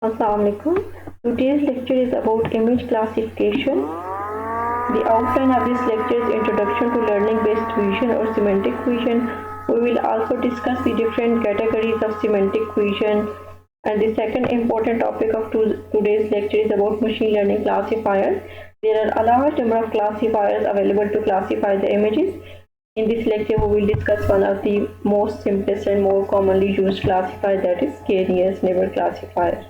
Assalamu alaikum. Today's lecture is about image classification. The outline of this lecture is introduction to learning-based vision or semantic vision. We will also discuss the different categories of semantic vision. And the second important topic of today's lecture is about machine learning classifiers. There are a large number of classifiers available to classify the images. In this lecture, we will discuss one of the most simplest and more commonly used classifier, that is k-nearest neighbor classifier.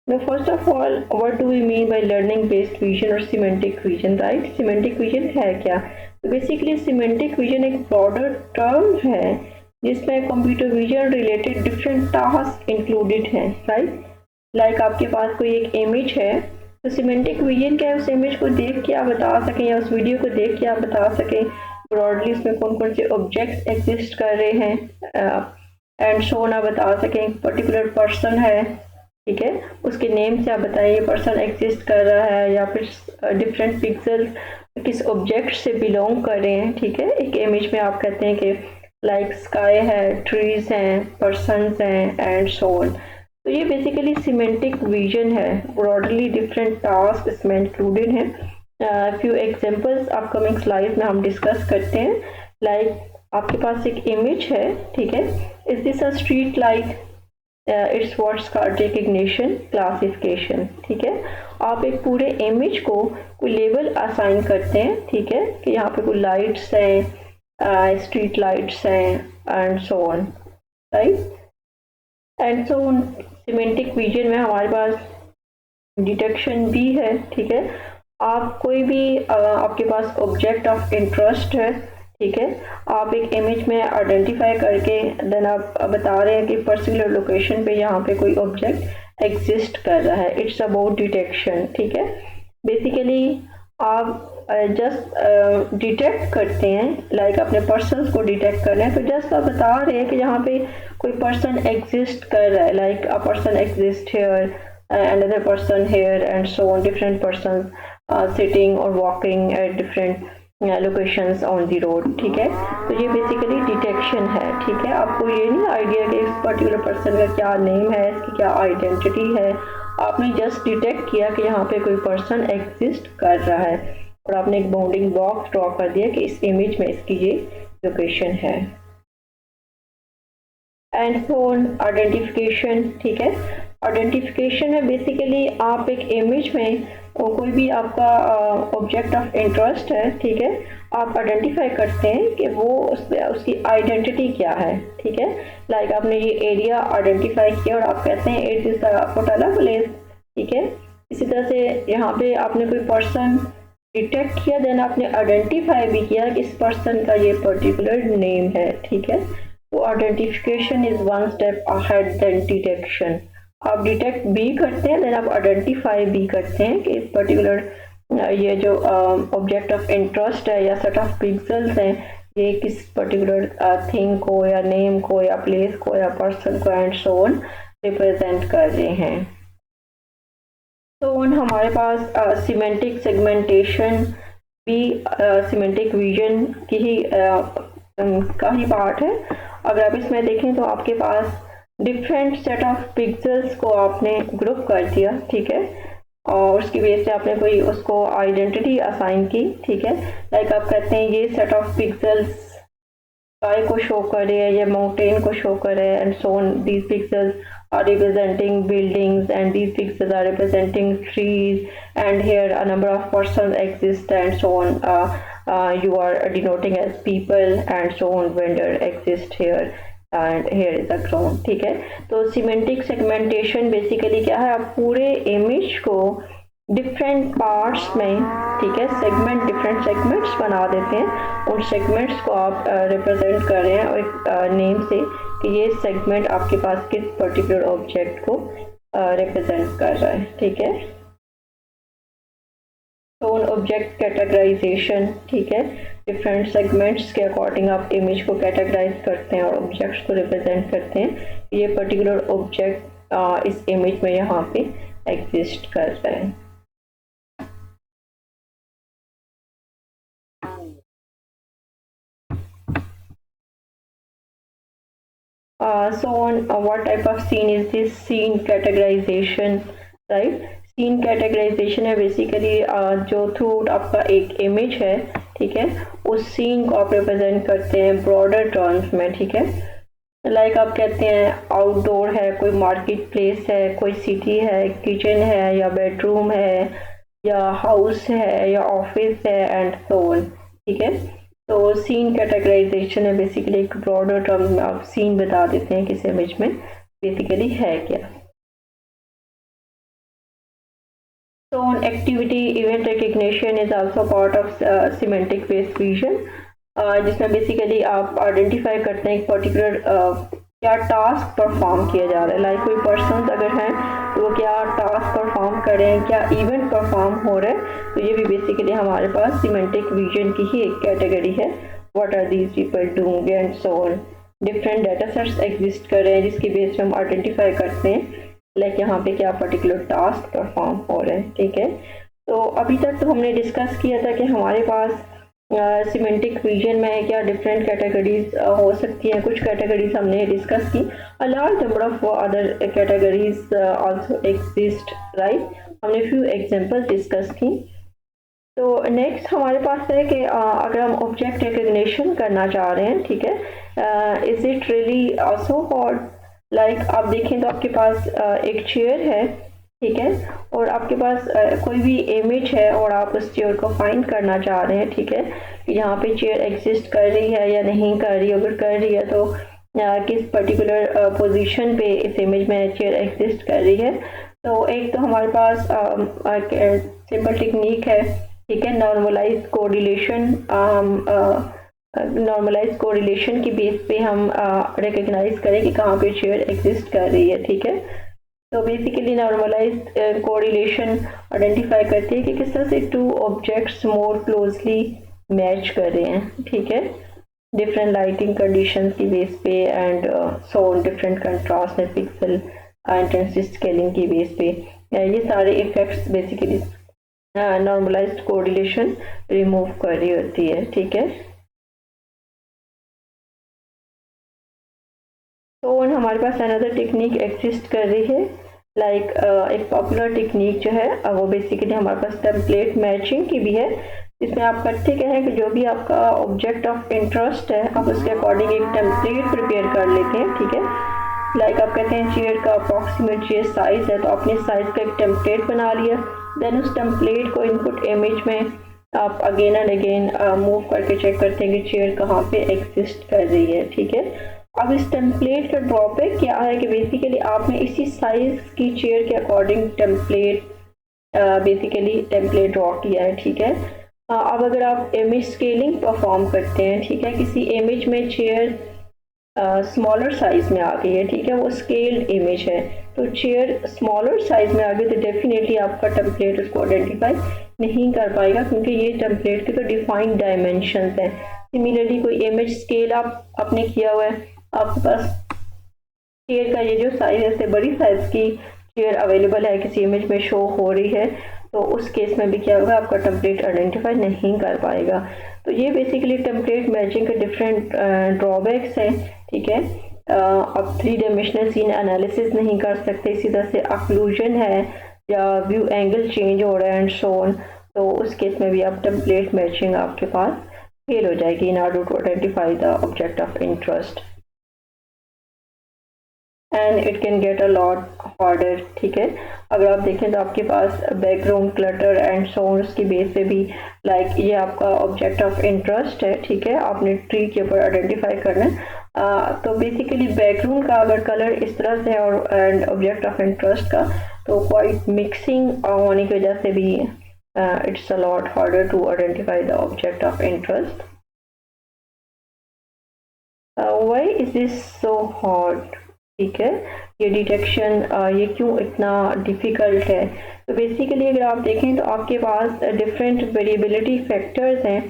Now, first of all, what do we mean by learning-based vision or semantic vision, right? Semantic vision है क्या? तो basically semantic vision एक broader term है जिसमें computer vision related different tasks included हैं, right? Like आपके पास कोई एक image है, तो semantic vision क्या है? उस image को देख के आप बता सकें या उस वीडियो को देख के आप बता सकें broadly उसमें कौन कौन से objects exist कर रहे हैं and so on आप बता सकें particular person है, ठीक है, उसके नेम से आप बताइए पर्सन एग्जिस्ट कर रहा है या फिर डिफरेंट पिक्सेल्स किस ऑब्जेक्ट से बिलोंग कर रहे हैं, ठीक है। एक इमेज में आप कहते हैं कि लाइक स्काई है, ट्रीज हैं, पर्सन्स हैं एंड सो ऑन। तो ये बेसिकली सिमेंटिक विजन है, ब्रॉडली डिफरेंट टास्क इसमें इंक्लूडेड हैं। फ्यू एग्जांपल्स अपकमिंग स्लाइड में हम डिस्कस करते हैं। लाइक आपके पास एक इमेज है, ठीक है, is this a street light, it's what's card recognition classification, ठीक है। आप एक पूरे इमेज को कोई लेबल असाइन करते हैं, ठीक है, कि यहाँ पे कोई लाइट्स हैं, स्ट्रीट लाइट्स हैं and so on, right. And so on semantic vision में हमारे पास डिटेक्शन भी है, ठीक है। आप कोई भी आपके पास ऑब्जेक्ट ऑफ इंटरेस्ट है, ठीक है, आप एक इमेज में आइडेंटिफाई करके देन आप बता रहे हैं कि पर्टिकुलर लोकेशन पे यहाँ पे कोई ऑब्जेक्ट एग्जिस्ट कर रहा है। इट्स अबाउट डिटेक्शन, ठीक है। बेसिकली आप जस्ट डिटेक्ट करते हैं, लाइक अपने पर्सन्स को डिटेक्ट कर रहे हैं, तो जस्ट आप बता रहे हैं कि यहाँ पे कोई पर्सन एग्जिस्ट कर रहा है, like a person exist here, another person here and so on, different persons sitting or walking at different locations on the road, ठीक है। तो ये बेसिकली डिटेक्शन है, ठीक है। आपको ये नहीं आइडिया कि इस पर्टिकुलर पर्सन का क्या नेम है, इसकी क्या आइडेंटिटी है, आपने जस्ट डिटेक्ट किया कि यहाँ पे कोई पर्सन एग्जिस्ट कर रहा है और आपने एक बाउंडिंग बॉक्स ड्रॉ कर दिया कि इस इमेज में इसकी ये लोकेशन है। एंड फोन आइडेंटिफिकेशन, ठीक है। आइडेंटिफिकेशन है बेसिकली आप एक इमेज में कोई भी आपका ऑब्जेक्ट ऑफ इंटरेस्ट है, ठीक है, आप आइडेंटिफाई करते हैं कि वो उसकी आइडेंटिटी क्या है, ठीक है। लाइक आपने ये एरिया आइडेंटिफाई किया और आप कहते हैं इट इज द कोटाला प्लेस, ठीक है। इसी तरह से यहाँ पे आपने कोई पर्सन डिटेक्ट किया, देन आपने आइडेंटिफाई भी किया कि इस पर्सन का ये पर्टिकुलर नेम है, ठीक है। तो identification is one step ahead then detection. आप डिटेक्ट भी करते हैं, देन आप आइडेंटिफाई भी करते हैं कि इस पर्टिकुलर ये जो ऑब्जेक्ट ऑफ इंटरेस्ट है या सेट ऑफ पिक्सेल्स हैं, ये किस पर्टिकुलर थिंग को या नेम को या प्लेस को या पर्सन को एंड सो ऑन रिप्रेजेंट कर रहे हैं। तो हमारे पास सिमेंटिक सेगमेंटेशन भी सिमेंटिक विजन की ही का ही पार्ट है। अगर आप इसमें देखें तो आपके पास डिफरेंट सेट ऑफ पिक्सेल्स को आपने ग्रुप कर दिया, ठीक है, और उसकी बेस से आपने कोई उसको आइडेंटिटी असाइन की, ठीक है। लाइक आप कहते हैं ये सेट ऑफ पिक्सेल्स स्काई को शो करे या माउंटेन को शो करे and so on, these pixels are representing buildings and these pixels are representing trees and here a number of persons exist and so on, you are denoting as people and so on, vendor exist here and here is a ground, ठीक है। तो semantic segmentation basically क्या है, आप पूरे image को different parts में, ठीक है, सेगमेंट डिफरेंट सेगमेंट्स बना देते हैं, उन सेगमेंट्स को आप रिप्रेजेंट कर रहे हैं और एक नेम से कि ये सेगमेंट आपके पास किस पर्टिकुलर ऑब्जेक्ट को रिप्रेजेंट कर रहा है, ठीक है। तो उन ऑब्जेक्ट कैटेगराइजेशन, ठीक है, डिफरेंट सेगमेंट्स के अकॉर्डिंग आप इमेज को कैटेगराइज करते हैं और ऑब्जेक्ट्स को रिप्रेजेंट करते हैं, ये पर्टिकुलर ऑब्जेक्ट इस इमेज में यहाँ पे एग्जिस्ट कर रहा है। So on what type of scene is this? Scene categorization, right? Scene categorization है बेसिकली जो थ्रू आपका एक इमेज है, ठीक है, उस सीन को आप रिप्रेजेंट करते हैं ब्रॉडर टर्म्स में, ठीक है। लाइक आप कहते हैं आउटडोर है, कोई मार्केट प्लेस है, कोई सिटी है, किचन है या बेडरूम है या हाउस है या ऑफिस है एंड सो ऑन, ठीक है। तो सीन कैटेगराइजेशन है बेसिकली एक ब्रॉडर टर्म में आप सीन बता देते हैं किस इमेज में बेसिकली है क्या। So on activity event recognition is also part of semantic based vision, जिसमें बेसिकली आप आइडेंटिफाई करते हैं एक पर्टिकुलर क्या टास्क परफॉर्म किया जा रहा है। लाइक कोई पर्सन अगर हैं तो वो क्या टास्क परफॉर्म कर रहे हैं, क्या इवेंट परफॉर्म हो रहा है, तो ये भी बेसिकली हमारे पास सिमेंटिक विजन की ही एक कैटेगरी है। What are these people doing and so on. Different data sets exist कर रहे हैं जिसकी बेस पे हम आइडेंटिफाई करते हैं लाइक यहाँ पे क्या पर्टिकुलर टास्क परफॉर्म हो रहे हैं, ठीक है। तो अभी तक तो हमने डिस्कस किया था कि हमारे पास सिमेंटिक विजन में क्या डिफरेंट कैटेगरीज हो सकती हैं। कुछ कैटेगरीज हमने डिस्कस की, अ large number of other categories also exist, right. हमने फ्यू एग्जांपल डिस्कस की। तो नेक्स्ट हमारे पास है कि अगर हम ऑब्जेक्ट रिकग्निशन करना चाह रहे हैं, ठीक है, is it really also hot. Like आप देखें तो आपके पास एक चेयर है, ठीक है, और आपके पास कोई भी इमेज है और आप उस चेयर को फाइंड करना चाह रहे हैं, ठीक है, कि यहाँ पे चेयर एग्जिस्ट कर रही है या नहीं कर रही। अगर कर रही है तो किस पर्टिकुलर पोजीशन पे इस इमेज में चेयर एग्जिस्ट कर रही है। तो एक तो हमारे पास सिंपल टेक्निक है, ठीक है, नॉर्मलाइज कोरिलेशन। नॉर्मलाइज कोरिलेशन की बेस पे हम रिकग्नाइज करें कि कहाँ पे चेयर एग्जिस्ट कर रही है, ठीक है। तो बेसिकली नॉर्मलाइज कोरिलेशन आइडेंटिफाई करती है कि किस तरह से two objects more closely match कर रहे हैं, ठीक है, डिफरेंट लाइटिंग कंडीशन की बेस पे and so on, different contrast में पिक्सल इंटेंसिटी स्केलिंग की बेस पे ये सारे effects basically normalized correlation remove कर रही होती है, ठीक है। तो हमारे पास अनदर टेक्निक एग्जिस्ट कर रही है। लाइक एक पॉपुलर टेक्निक जो है वो बेसिकली हमारे पास टेम्पलेट मैचिंग की भी है, जिसमें आप करते क्या है कि जो भी आपका ऑब्जेक्ट ऑफ इंटरेस्ट है आप उसके अकॉर्डिंग एक टेम्पलेट प्रिपेयर कर लेते हैं, ठीक है। लाइक आप कहते हैं चेयर का अप्रॉक्सीमेट चेयर साइज है तो आपने साइज का एक टेम्पलेट बना लिया, देन उस टेम्पलेट को इनपुट इमेज में आप अगेन एंड अगेन मूव करके चेक करते हैं कि चेयर कहाँ पे एग्जिस्ट कर रही है, ठीक है। अब इस टेम्पलेट का ड्रॉबैक क्या है कि बेसिकली आपने इसी साइज की चेयर के according template basically template draw किया है, ठीक है। अब अगर आप इमेज स्केलिंग परफॉर्म करते हैं, ठीक है, किसी इमेज में चेयर स्मॉलर साइज में आ गई है, ठीक है, वो स्केल्ड इमेज है, तो चेयर स्मॉलर साइज में आ गई तो डेफिनेटली आपका टेम्पलेट उसको आइडेंटिफाई नहीं कर पाएगा क्योंकि ये टेम्पलेट के तो डिफाइंड डायमेंशंस हैं। सिमिलरली कोई इमेज स्केल आपने किया हुआ है, आपके पास चेयर का ये जो साइज है इससे बड़ी साइज की चेयर अवेलेबल है किसी इमेज में शो हो रही है, तो उस केस में भी क्या होगा आपका टेम्पलेट आइडेंटिफाई नहीं कर पाएगा। तो ये बेसिकली टेम्पलेट मैचिंग के डिफरेंट ड्रॉबैक्स हैं, ठीक है। अब 3 डायमेंशनल सीन एनालिसिस नहीं कर सकते, इसी तरह से ऑक्लूजन है या व्यू एंगल चेंज हो रहा है एंड सो ऑन, तो उस केस में भी आप टेम्पलेट मैचिंग आपके पास फेल हो जाएगी in order to identify the object of interest and it can get a lot harder, ठीक है। अगर आप देखें तो आपके पास background clutter and so on उसकी बेस पे भी लाइक ये आपका ऑब्जेक्ट ऑफ इंटरेस्ट है, ठीक है, आपने ट्री के ऊपर आइडेंटिफाई करना है। तो बेसिकली बैकग्राउंड का अगर कलर इस तरह से और एंड ऑब्जेक्ट ऑफ इंटरेस्ट का तो क्वाइट मिक्सिंग होने की वजह से भी it's a lot harder to identify the object of interest. Why is this so hard, ठीक है, ये डिटेक्शन ये क्यों इतना डिफ़िकल्ट है। तो बेसिकली अगर आप देखें तो आपके पास डिफरेंट वेरिएबिलिटी फैक्टर्स हैं।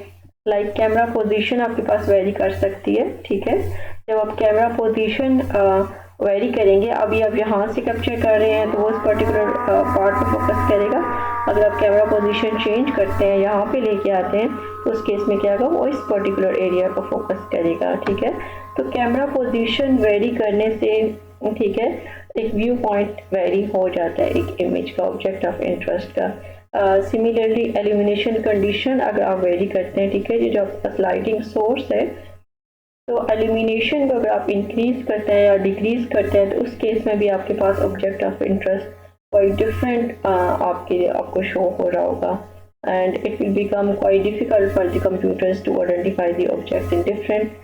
लाइक कैमरा पोजीशन आपके पास वेरी कर सकती है, ठीक है। जब आप कैमरा पोजीशन वेरी करेंगे, अभी आप यहाँ से कैप्चर कर रहे हैं तो वो उस पर्टिकुलर पार्ट पे फोकस करेगा। अगर आप कैमरा पोजीशन चेंज करते हैं, यहाँ पे लेके आते हैं, तो उस केस में क्या होगा वो इस पर्टिकुलर एरिया को फोकस करेगा, ठीक है। तो कैमरा पोजीशन वेरी करने से, ठीक है, एक व्यू पॉइंट वेरी हो जाता है एक इमेज का, ऑब्जेक्ट ऑफ इंटरेस्ट का। सिमिलरली एल्यूमिनेशन कंडीशन अगर आप वेरी करते हैं, ठीक है, ये जो आपका लाइटिंग सोर्स है, तो एल्यूमिनेशन को अगर आप इंक्रीज करते हैं या डिक्रीज करते हैं तो उस केस में भी आपके पास object of interest quite different आपको शो हो रहा होगा, and it will become quite difficult for the computers to identify the object in different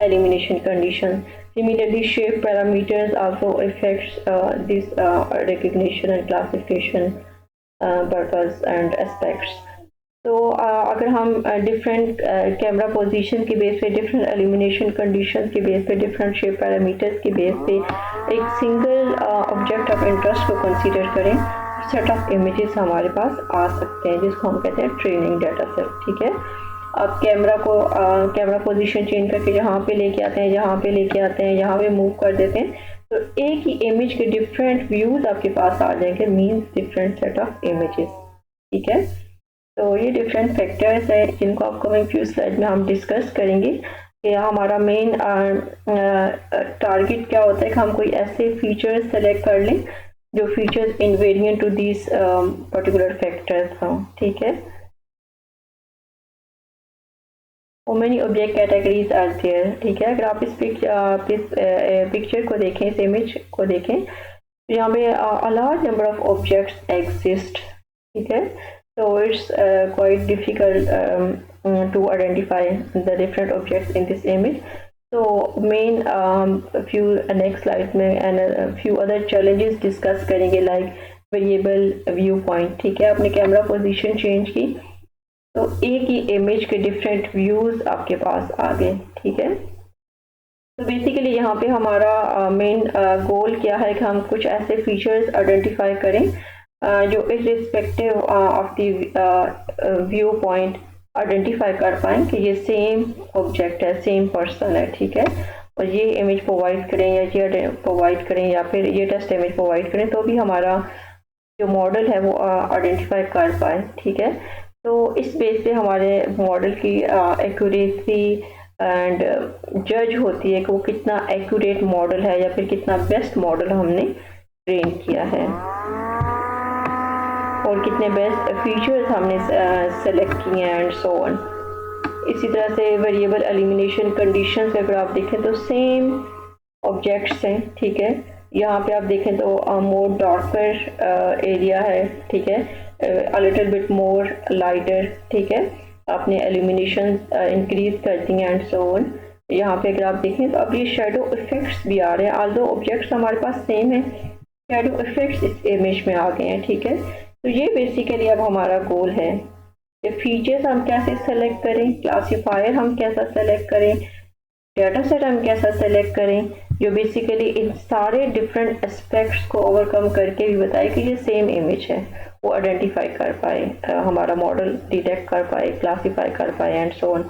elimination condition. Similarly, shape parameters also affects this recognition and classification purpose and aspects. तो अगर हम different camera position के base पे, different illumination condition के base पे, different shape parameters के base पे एक सिंगल ऑब्जेक्ट ऑफ इंटरेस्ट को कंसीडर करें, सेट ऑफ इमेजेस हमारे पास आ सकते हैं जिसको हम कहते हैं ट्रेनिंग डाटा सेट, ठीक है। आप कैमरा पोजीशन चेंज करके जहाँ पे लेके आते हैं, यहाँ पे लेके आते हैं, यहाँ पे मूव कर देते हैं, तो एक ही इमेज के डिफरेंट व्यूज आपके पास आ जाएंगे, means different set of images, ठीक है। तो ये डिफरेंट फैक्टर्स हैं जिनको अपकमिंग फ्यू स्लाइड में हम डिस्कस करेंगे कि हमारा मेन टारगेट क्या होता है कि हम कोई ऐसे फीचर्स सेलेक्ट कर लें जो features invariant to this particular factors हों, ठीक है। How many object categories are there, ठीक है। अगर आप इस पिक्चर को देखें, इस इमेज को देखें, तो यहाँ पे a large number of objects exist, ठीक है। So it's quite difficult to identify the different objects in this image. So main few next slides में and few other challenges discuss करेंगे like variable viewpoint, ठीक है। आपने camera position change की तो एक ही इमेज के डिफरेंट व्यूज आपके पास आ गए, ठीक है। तो बेसिकली यहाँ पे हमारा मेन गोल क्या है कि हम कुछ ऐसे फीचर्स आइडेंटिफाई करें जो irrespective of the view point identify कर पाएँ कि ये सेम ऑब्जेक्ट है, सेम पर्सन है, ठीक है। और ये इमेज प्रोवाइड करें या ये प्रोवाइड करें या फिर ये टेस्ट इमेज प्रोवाइड करें तो भी हमारा जो मॉडल है वो आइडेंटिफाई कर पाए, ठीक है। तो इस बेस पे हमारे मॉडल की एक्यूरेसी एंड जज होती है कि वो कितना एक्यूरेट मॉडल है या फिर कितना बेस्ट मॉडल हमने ट्रेन किया है और कितने बेस्ट फीचर्स हमने सेलेक्ट किए हैं एंड सो ऑन। इसी तरह से वेरिएबल एलिमिनेशन कंडीशंस अगर आप देखें तो सेम ऑब्जेक्ट्स हैं, ठीक है। यहाँ पे आप देखें तो मोर डार्कर एरिया है, ठीक है, a little bit more lighter, ठीक है। आपने एल्यूमिनेशन इंक्रीज कर दी एंड सो ऑन। यहाँ पे अगर आप देखें तो अब ये शेडो इफेक्ट्स भी आ रहे हैं, आल्दो ऑब्जेक्ट्स हमारे पास सेम है, शेडो इफेक्ट्स इस इमेज में आ गए हैं, ठीक है। तो ये बेसिकली अब हमारा गोल है कि फीचर्स हम कैसे सेलेक्ट करें, क्लासीफायर हम कैसा सेलेक्ट करें, डाटा सेट हम कैसा सेलेक्ट करें, जो बेसिकली इन सारे डिफरेंट एस्पेक्ट्स को ओवरकम करके भी बताए कि ये सेम इमेज है, वो आइडेंटिफाई कर पाए, हमारा मॉडल डिटेक्ट कर पाए, क्लासीफाई कर पाए एंड सो ऑन।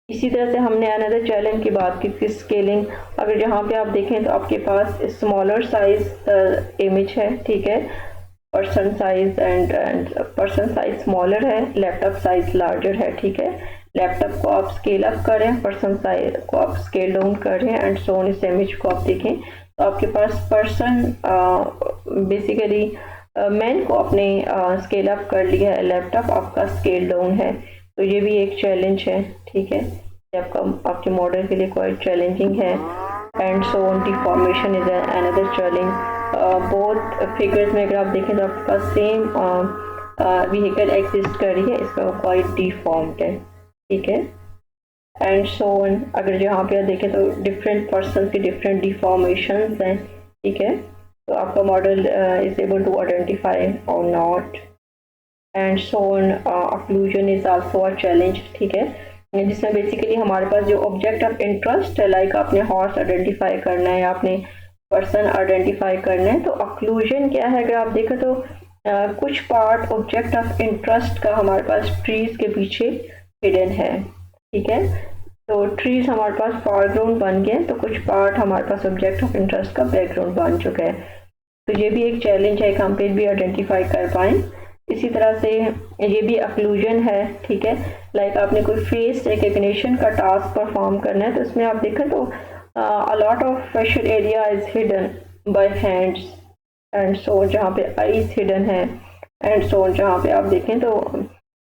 इसी तरह से हमने अनदर चैलेंज की बात की थी स्केलिंग। अगर यहाँ पे आप देखें तो आपके पास स्मॉलर साइज इमेज है, ठीक है, person size and person size smaller है, लैपटॉप साइज लार्जर है, ठीक है। लैपटॉप को आप स्केल अप करें, पर्सन साइज को आप स्केल डाउन करें एंड सो ऑन। इस इमेज को आप देखें तो आपके पास पर्सन बेसिकली मैन को आपने स्केल अप कर लिया है, लैपटॉप आपका स्केल डाउन है, तो ये भी एक चैलेंज है, ठीक है। ये आपके मॉडल के लिए क्वाइट चैलेंजिंग है and so on. Deformation is another challenge. Both figures में अगर आप देखें तो आपके पास सेम व्हीकल एग्जिस्ट कर रही है, इसका क्वाइट डिफॉर्म्ड है, ठीक है, एंड सो ऑन। अगर यहाँ पे देखें तो डिफरेंट पर्सन के डिफरेंट डिफॉर्मेशंस हैं, ठीक है। तो आपका model is able to identify or not and so on. Occlusion is also a challenge, ठीक है, जिसमें बेसिकली हमारे पास जो ऑब्जेक्ट ऑफ इंटरेस्ट है, लाइक आपने हॉर्स आइडेंटिफाई करना है या आपने पर्सन आइडेंटिफाई करना है, तो ऑक्लूजन क्या है अगर आप देखें तो कुछ पार्ट ऑब्जेक्ट ऑफ इंटरेस्ट का हमारे पास ट्रीज के पीछे हिडन है, ठीक है। तो ट्रीज हमारे पास फोरग्राउंड बन गए, तो कुछ पार्ट हमारे पास ऑब्जेक्ट ऑफ इंटरेस्ट का बैकग्राउंड बन चुका है। तो ये भी एक चैलेंज है कि हम पे भी आइडेंटिफाई कर पाएँ। इसी तरह से ये भी अक्लूजन है, ठीक है। लाइक आपने कोई फेस रिकग्निशन का टास्क परफॉर्म करना है तो इसमें आप देखें तो a lot of facial area is hidden by hands and so, जहाँ पे आईज हिडन है एंड सो, जहाँ पे आप देखें तो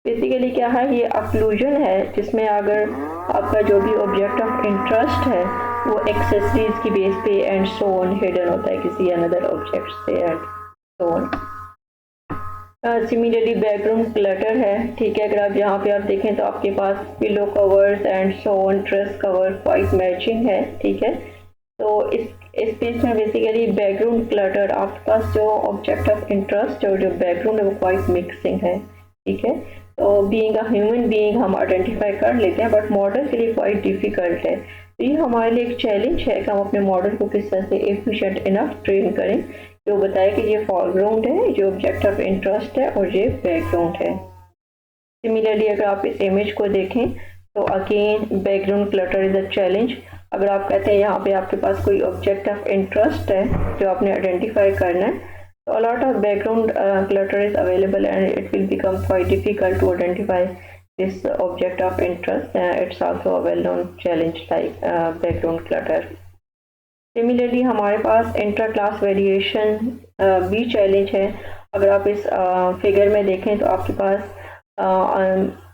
बेसिकली क्या है, ये अक्लूजन है जिसमें अगर आपका जो भी ऑब्जेक्ट ऑफ इंटरेस्ट है वो एक्सेसरीज की बेस पे एंड सो ऑन हिडन होता है किसी अनदर ऑब्जेक्ट से and so on. Similarly background clutter है, ठीक है। अगर आप यहाँ पे आप देखें तो आपके पास pillow covers and so on, dress cover quite matching है, ठीक है। तो इस पेज में बेसिकली बैकग्राउंड क्लटर, आपके पास जो ऑब्जेक्ट ऑफ इंटरेस्ट और जो बैकग्राउंड है वो क्वाइट मिक्सिंग है, ठीक है। तो बीइंग अ ह्यूमन बीइंग हम आइडेंटिफाई कर लेते हैं, बट मॉडल के लिए क्वाइट डिफ़िकल्ट है। तो ये हमारे लिए एक चैलेंज है कि हम अपने मॉडल को किस तरह से एफिशिएंट इनफ ट्रेन करें जो बताए कि ये फॉरग्राउंड है, जो ऑब्जेक्ट ऑफ इंटरेस्ट है और ये बैकग्राउंड है। सिमिलरली अगर आप इस इमेज को देखें तो again background clutter is a challenge. अगर आप कहते हैं यहाँ पे आपके पास कोई ऑब्जेक्ट ऑफ इंटरेस्ट है जो आपने आइडेंटिफाई करना है, तो a lot of background clutter is available and it will become quite difficult to identify this object of interest. It's also a well-known challenge like background clutter. Similarly हमारे पास inter class variation भी challenge है। अगर आप इस figure में देखें तो आपके पास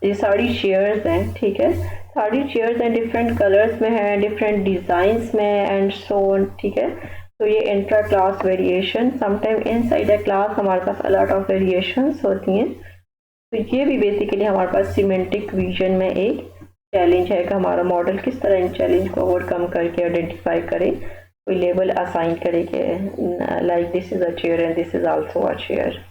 ये सारी चेयर्स हैं, ठीक है। सारी चेयर्स हैं, डिफरेंट कलर्स में हैं, डिफरेंट डिज़ाइंस में एंड सो ऑन, ठीक है। तो ये intra class variation, sometime inside a class हमारे पास अ लॉट ऑफ वेरिएशंस होती हैं। तो ये भी बेसिकली हमारे पास सिमेंटिक विजन में एक चैलेंज है कि हमारा मॉडल किस तरह इन चैलेंज को ओवरकम करके आइडेंटिफाई करे, कोई लेबल असाइन करे कि like this is a chair and this is also a chair.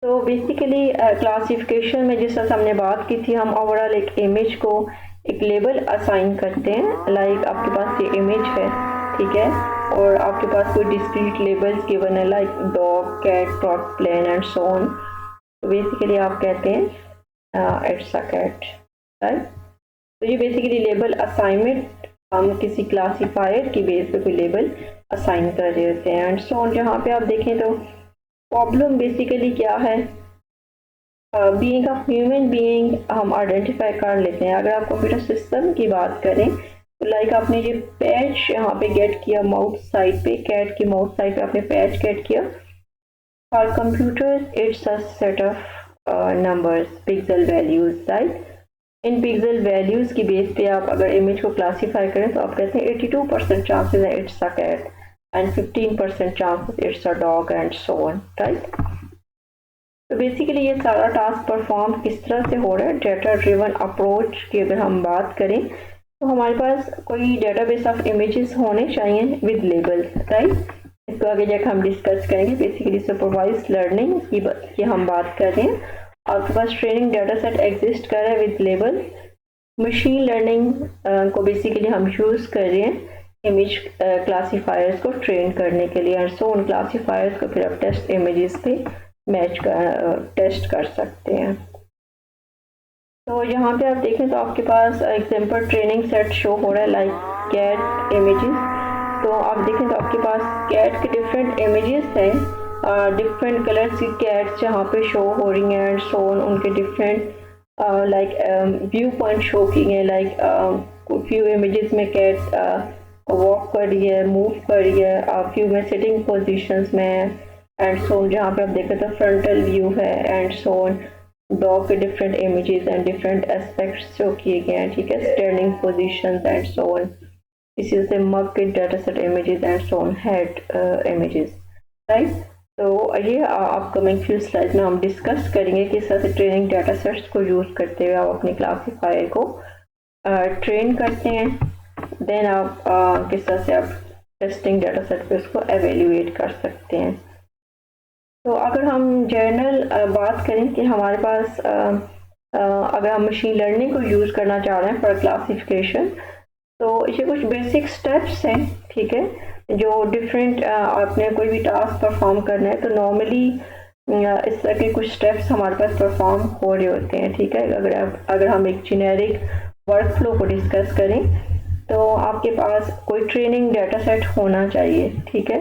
तो बेसिकली क्लासिफिकेशन में जिस तरह हमने बात की थी, हम ओवरऑल एक इमेज को एक लेबल असाइन करते हैं। लाइक आपके पास ये इमेज है, ठीक है, और आपके पास कोई डिस्क्रीट लेबल्स गिवन है like dog, cat, frog, plane and so on. तो बेसिकली आप कहते हैं इट्स अ कैट, राइट। तो ये बेसिकली लेबल असाइनमेंट हम किसी क्लासीफायर की बेस पे कोई लेबल असाइन कर रहे होते हैं एंड सो ऑन। जहाँ पे आप देखें तो प्रॉब्लम बेसिकली क्या है, बीइंग अ ह्यूमन बीइंग हम आइडेंटिफाई कर लेते हैं। अगर आप कंप्यूटर सिस्टम की बात करें तो लाइक आपने ये पैच यहाँ पे गेट किया माउथ साइड पे, कैट की माउथ साइड पे आपने पैच गेट किया। For computer it's a set of numbers, pixel values, right. In pixel values की बेस पे आप अगर इमेज को क्लासीफाई करें तो आप कहते हैं 82% चांसेस है it's a cat and 15% chances it's a dog and so on, right. तो बेसिकली ये सारा टास्क परफॉर्म किस तरह से हो रहा है, डेटा ड्रिवन अप्रोच की अगर हम बात करें तो हमारे पास कोई डेटाबेस ऑफ इमेजेस होने चाहिए विद लेबल्स, राइट। इसको आगे जाकर हम डिस्कस करेंगे। बेसिकली सुपरवाइज्ड लर्निंग की हम बात कर रहे हैं। आपके पास ट्रेनिंग डेटा सेट एग्जिस्ट कर रहा है विद लेबल। मशीन लर्निंग को बेसिकली हम यूज़ कर रहे हैं इमेज क्लासीफायर्स को ट्रेन करने के लिए, और सो उन क्लासीफायर्स को फिर आप टेस्ट इमेजेस पे मैच टेस्ट कर सकते हैं। तो यहाँ पे आप देखें तो आपके पास एग्जांपल ट्रेनिंग सेट शो हो रहा है लाइक कैट इमेजेस। तो आप देखें तो आपके पास कैट के डिफरेंट इमेजेस हैं, डिफरेंट कलर्स की कैट्स जहाँ पे शो हो रही हैं एंड सो ऑन। उनके different like view point show किए हैं, लाइक फ्यू इमेजेस में कैट वॉक कर रही है, मूव कर रही है, फ्यू में सिटिंग पोजीशंस में एंड सो ऑन। जहाँ पे आप देखें तो फ्रंटल व्यू है एंड सो ऑन। डॉग के different images and different aspects show किए गए हैं, ठीक है, standing positions and so on. इसी से मग के data set images and so on, head images, right. तो ये अपकमिंग फ्यू स्लाइड्स में हम डिस्कस करेंगे कि इस तरह से ट्रेनिंग डाटा सेट्स को यूज़ करते हुए आप अपने क्लासीफायर को ट्रेन करते हैं। देन आप किस तरह से आप टेस्टिंग डाटा सेट पे उसको एवेल्यूएट कर सकते हैं। तो अगर हम जनरल बात करें कि हमारे पास अगर हम मशीन लर्निंग को यूज़ करना चाह रहे हैं फॉर क्लासिफिकेशन, तो ये कुछ बेसिक स्टेप्स हैं, ठीक है, जो डिफरेंट आपने कोई भी टास्क परफॉर्म करना है तो नॉर्मली इस तरह के कुछ स्टेप्स हमारे पास परफॉर्म हो रहे होते हैं, ठीक है। अगर हम एक जेनेरिक वर्क फ्लो को डिस्कस करें तो आपके पास कोई ट्रेनिंग डाटा सेट होना चाहिए, ठीक है,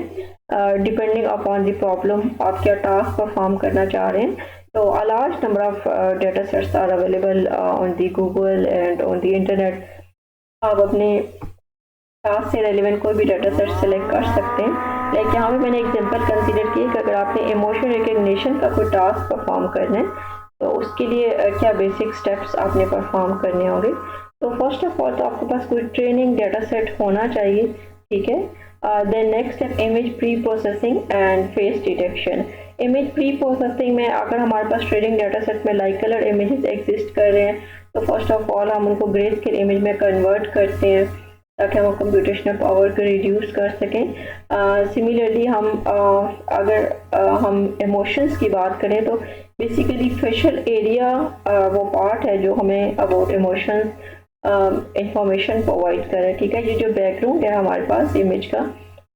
डिपेंडिंग अपॉन द प्रॉब्लम आप क्या टास्क परफॉर्म करना चाह रहे हैं। तो a large number of data sets are available on the Google and on the internet. आप अपने टास्क से रेलिवेंट कोई भी डाटा सेट सेलेक्ट कर सकते हैं। लाइक यहाँ पे मैंने एग्जांपल कंसीडर किया कि अगर आपने इमोशन रिकग्निशन का कोई टास्क परफॉर्म करना है तो उसके लिए क्या बेसिक स्टेप्स आपने परफॉर्म करने होंगे। तो फर्स्ट ऑफ ऑल तो आपके पास कोई ट्रेनिंग डाटा सेट होना चाहिए, ठीक है। Then next step image pre processing and face detection. Image pre processing में अगर हमारे पास ट्रेनिंग डाटा सेट में लाइट कलर इमेजेस एग्जिस्ट कर रहे हैं तो फर्स्ट ऑफ ऑल हम उनको ग्रे स्केल इमेज में कन्वर्ट करते हैं ताकि हम कंप्यूटेशनल पावर को रिड्यूस कर सकें। सिमिलरली हम अगर हम इमोशंस की बात करें तो बेसिकली फेशियल एरिया वो पार्ट है जो हमें अबाउट इमोशंस इंफॉर्मेशन प्रोवाइड करे, ठीक है। ये जो बैकग्राउंड है हमारे पास इमेज का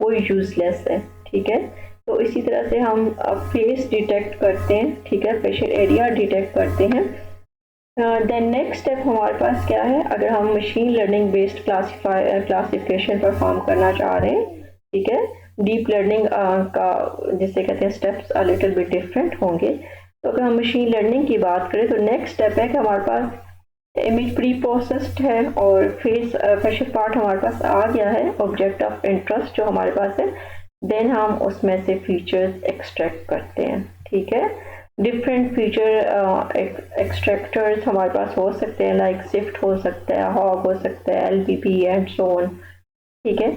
वो यूजलेस है, ठीक है। तो इसी तरह से हम फेस डिटेक्ट करते हैं, ठीक है, फेशियल एरिया डिटेक्ट करते हैं। देन नेक्स्ट स्टेप हमारे पास क्या है, अगर हम machine learning based classification perform करना चाह रहे हैं, ठीक है, डीप लर्निंग का जिसे कहते हैं steps a little bit different होंगे। तो अगर हम मशीन लर्निंग की बात करें तो नेक्स्ट स्टेप है कि हमारे पास इमेज प्री प्रोसेस्ड है और फेशियल पार्ट हमारे पास आ गया है, ऑब्जेक्ट ऑफ इंटरेस्ट जो हमारे पास है। देन हम उसमें से फीचर्स एक्सट्रैक्ट करते हैं, ठीक है। डिफरेंट फीचर एक्सट्रैक्टर्स हमारे पास हो सकते हैं, लाइक शिफ्ट हो सकता है, हॉग हो सकता है, LBP एंड सो ऑन, ठीक है।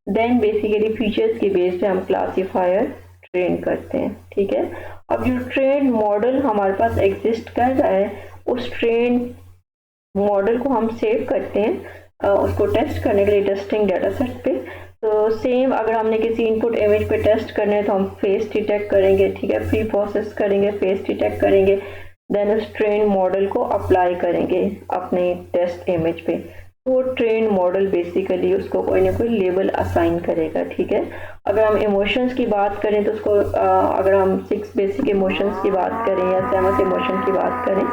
देन बेसिकली फीचर्स के बेस पे हम क्लासीफायर ट्रेन करते हैं, ठीक है। अब जो ट्रेन मॉडल हमारे पास एग्जिस्ट कर रहा है उस ट्रेन मॉडल को हम सेव करते हैं उसको टेस्ट करने के लिए टेस्टिंग डाटा सेट पे। तो सेम अगर हमने किसी इनपुट इमेज पे टेस्ट करना है तो हम फेस डिटेक्ट करेंगे, ठीक है, प्री प्रोसेस करेंगे, फेस डिटेक्ट करेंगे, देन उस ट्रेन मॉडल को अप्लाई करेंगे अपने टेस्ट इमेज पे। तो ट्रेन मॉडल बेसिकली उसको कोई ना कोई लेबल असाइन करेगा, ठीक है। अगर हम इमोशंस की बात करें तो उसको अगर हम 6 बेसिक इमोशंस की बात करें या 7 इमोशन की बात करें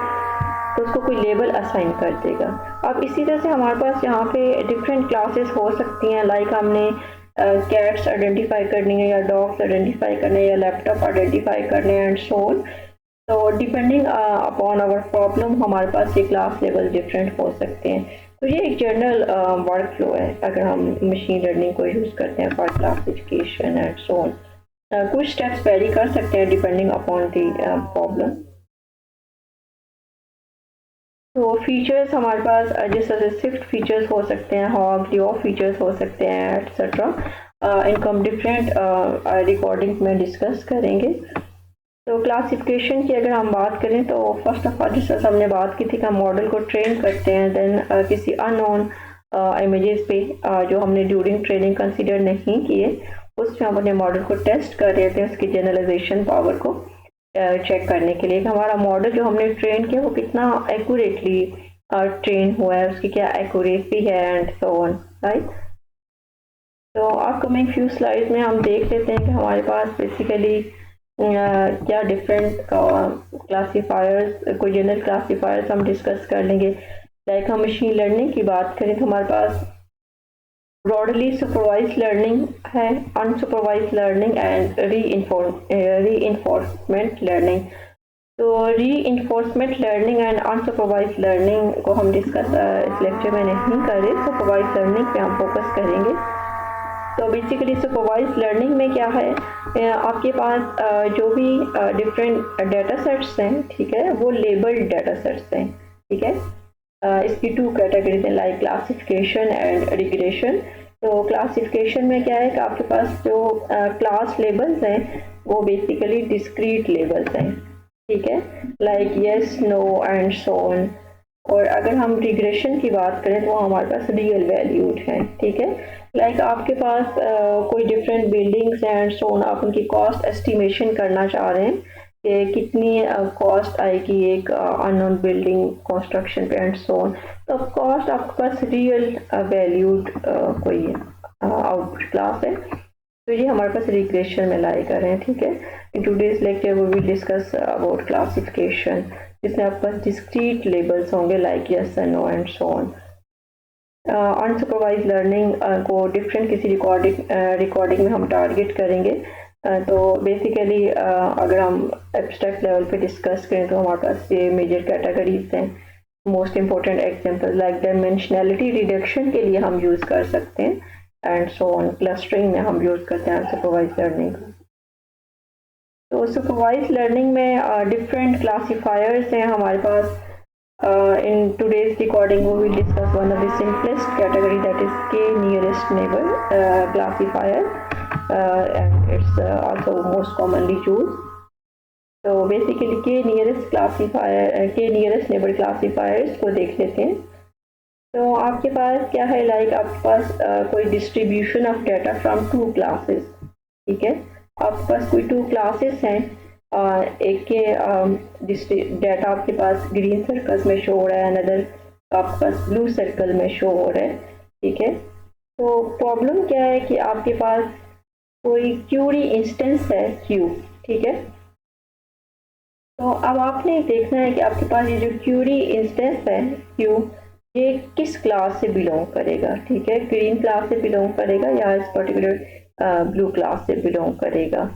तो उसको कोई लेबल असाइन कर देगा। अब इसी तरह से हमारे पास यहाँ पे डिफरेंट क्लासेस हो सकती हैं, लाइक हमने कैट्स आइडेंटिफाई करनी है या डॉग्स आइडेंटिफाई करने हैं या लैपटॉप आइडेंटिफाई करने हैं एंड सो ऑन। तो डिपेंडिंग अपॉन आवर प्रॉब्लम हमारे पास ये क्लास लेवल डिफरेंट हो सकते हैं। तो ये एक जनरल वर्क फ्लो है अगर हम मशीन लर्निंग को यूज़ करते हैं for classification and so on. कुछ स्टेप्स वेरी कर सकते हैं डिपेंडिंग अपॉन द प्रॉब्लम। तो फीचर्स हमारे पास जिस तरह से शिफ्ट फीचर्स हो सकते हैं, हॉग डी ऑफ फीचर्स हो सकते हैं एटसेट्रा, इनको हम डिफरेंट रिकॉर्डिंग में डिस्कस करेंगे। तो क्लासिफिकेशन की अगर हम बात करें तो फर्स्ट ऑफ ऑल जिस तरह हमने बात की थी कि हम मॉडल को ट्रेन करते हैं, देन किसी अननोन इमेजेस पे जो हमने ड्यूरिंग ट्रेनिंग कंसीडर नहीं किए उसमें हम अपने मॉडल को टेस्ट कर रहे थे उसकी जनरलाइजेशन पावर को चेक करने के लिए कि हमारा मॉडल जो हमने ट्रेन किया वो कितना एक्यूरेटली ट्रेन हुआ है, उसकी क्या एक्यूरेसी है एंड सो ऑन, राइट। तो अपकमिंग फ्यू स्लाइड्स में हम देख लेते हैं कि हमारे पास बेसिकली क्या डिफरेंट क्लासीफायर्स, कोई जनरल क्लासीफायर्स हम डिस्कस कर लेंगे। लाइक हम मशीन लर्निंग की बात करें तो हमारे पास ब्रॉडली सुपरवाइज लर्निंग है, unsupervised learning and reinforcement learning. तो reinforcement learning and unsupervised learning को हम डिस्कस इस लेक्चर में नहीं कर रहे, सुपरवाइज लर्निंग पे हम फोकस करेंगे। तो बेसिकली सुपरवाइज लर्निंग में क्या है, आपके पास जो भी डिफरेंट डाटा सेट्स हैं, ठीक है, वो लेबल्ड डाटा सेट्स हैं, ठीक है। इसकी 2 कैटेगरीज हैं, लाइक क्लासिफिकेशन एंड रिग्रेशन। तो क्लासिफिकेशन में क्या है कि आपके पास जो क्लास लेबल्स हैं वो बेसिकली डिस्क्रीट लेबल्स हैं, ठीक है, like yes, no and so on. और अगर हम रिग्रेशन की बात करें तो हमारे पास रियल वैल्यूड है, ठीक है, लाइक आपके पास कोई डिफरेंट बिल्डिंग्स हैं एंड सो ऑन, आप उनकी कॉस्ट एस्टिमेशन करना चाह रहे हैं कि कितनी कॉस्ट आएगी एक अननोन बिल्डिंग कंस्ट्रक्शन पे एंड सो ऑन। तो कॉस्ट आपके पास रियल वैल्यूड कोई आउटपुट क्लास है, तो ये हमारे पास रिग्रेशन में लाई कर रहे हैं, ठीक है। In today's lecture we will discuss about classification जिसमें आपके पास डिस्क्रीट लेबल्स होंगे like yes and no and so on. Unsupervised learning को डिफरेंट किसी रिकॉर्डिंग में हम टारगेट करेंगे। तो बेसिकली अगर हम एब्स्ट्रैक्ट लेवल पे डिस्कस करें तो हमारे पास ये मेजर कैटेगरीज हैं। Most important example like dimensionality reduction के लिए हम यूज़ कर सकते हैं एंड सो ऑन। क्लस्टरिंग में हम यूज़ करते हैं सुपरवाइज लर्निंग। तो सुपरवाइज लर्निंग में डिफरेंट क्लासीफायर्स हैं हमारे पास। In today's recording we will discuss one of the simplest category, that is k nearest neighbor classifier, and it's also most commonly used. So basically k nearest neighbor classifiers को देख लेते हैं। तो आपके पास क्या है, लाइक आपके पास कोई distribution of data from two classes, ठीक है। आपके पास कोई टू क्लासेस हैं, एक के डाटा आपके पास ग्रीन सर्कल्स में शो हो रहा है, अनदर आपके पास ब्लू सर्कल में शो हो रहा है, ठीक है। तो प्रॉब्लम क्या है कि आपके पास कोई क्यूरी इंस्टेंस है क्यू, ठीक है। तो अब आपने देखना है कि आपके पास ये जो क्यूरी इंस्टेंस है क्यू, ये किस क्लास से बिलोंग करेगा, ठीक है। ग्रीन क्लास से बिलोंग करेगा या इस पर्टिकुलर ब्लू क्लास से बिलोंग करेगा।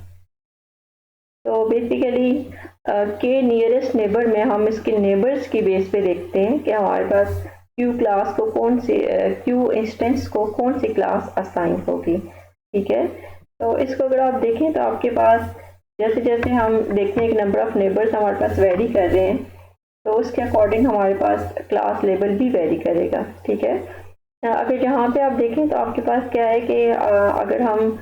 तो बेसिकली के नियरेस्ट नेबर में हम इसके नेबर्स की बेस पे देखते हैं कि हमारे पास क्यू क्लास को कौन सी क्यू इंस्टेंस को कौन सी क्लास असाइन होगी, ठीक है। तो इसको अगर आप देखें तो आपके पास जैसे जैसे हम देखते हैं कि नंबर ऑफ नेबर्स हमारे पास वेरी कर रहे हैं, तो उसके अकॉर्डिंग हमारे पास क्लास लेवल भी वेरी करेगा, ठीक है। अगर यहाँ पे आप देखें तो आपके पास क्या है कि अगर हम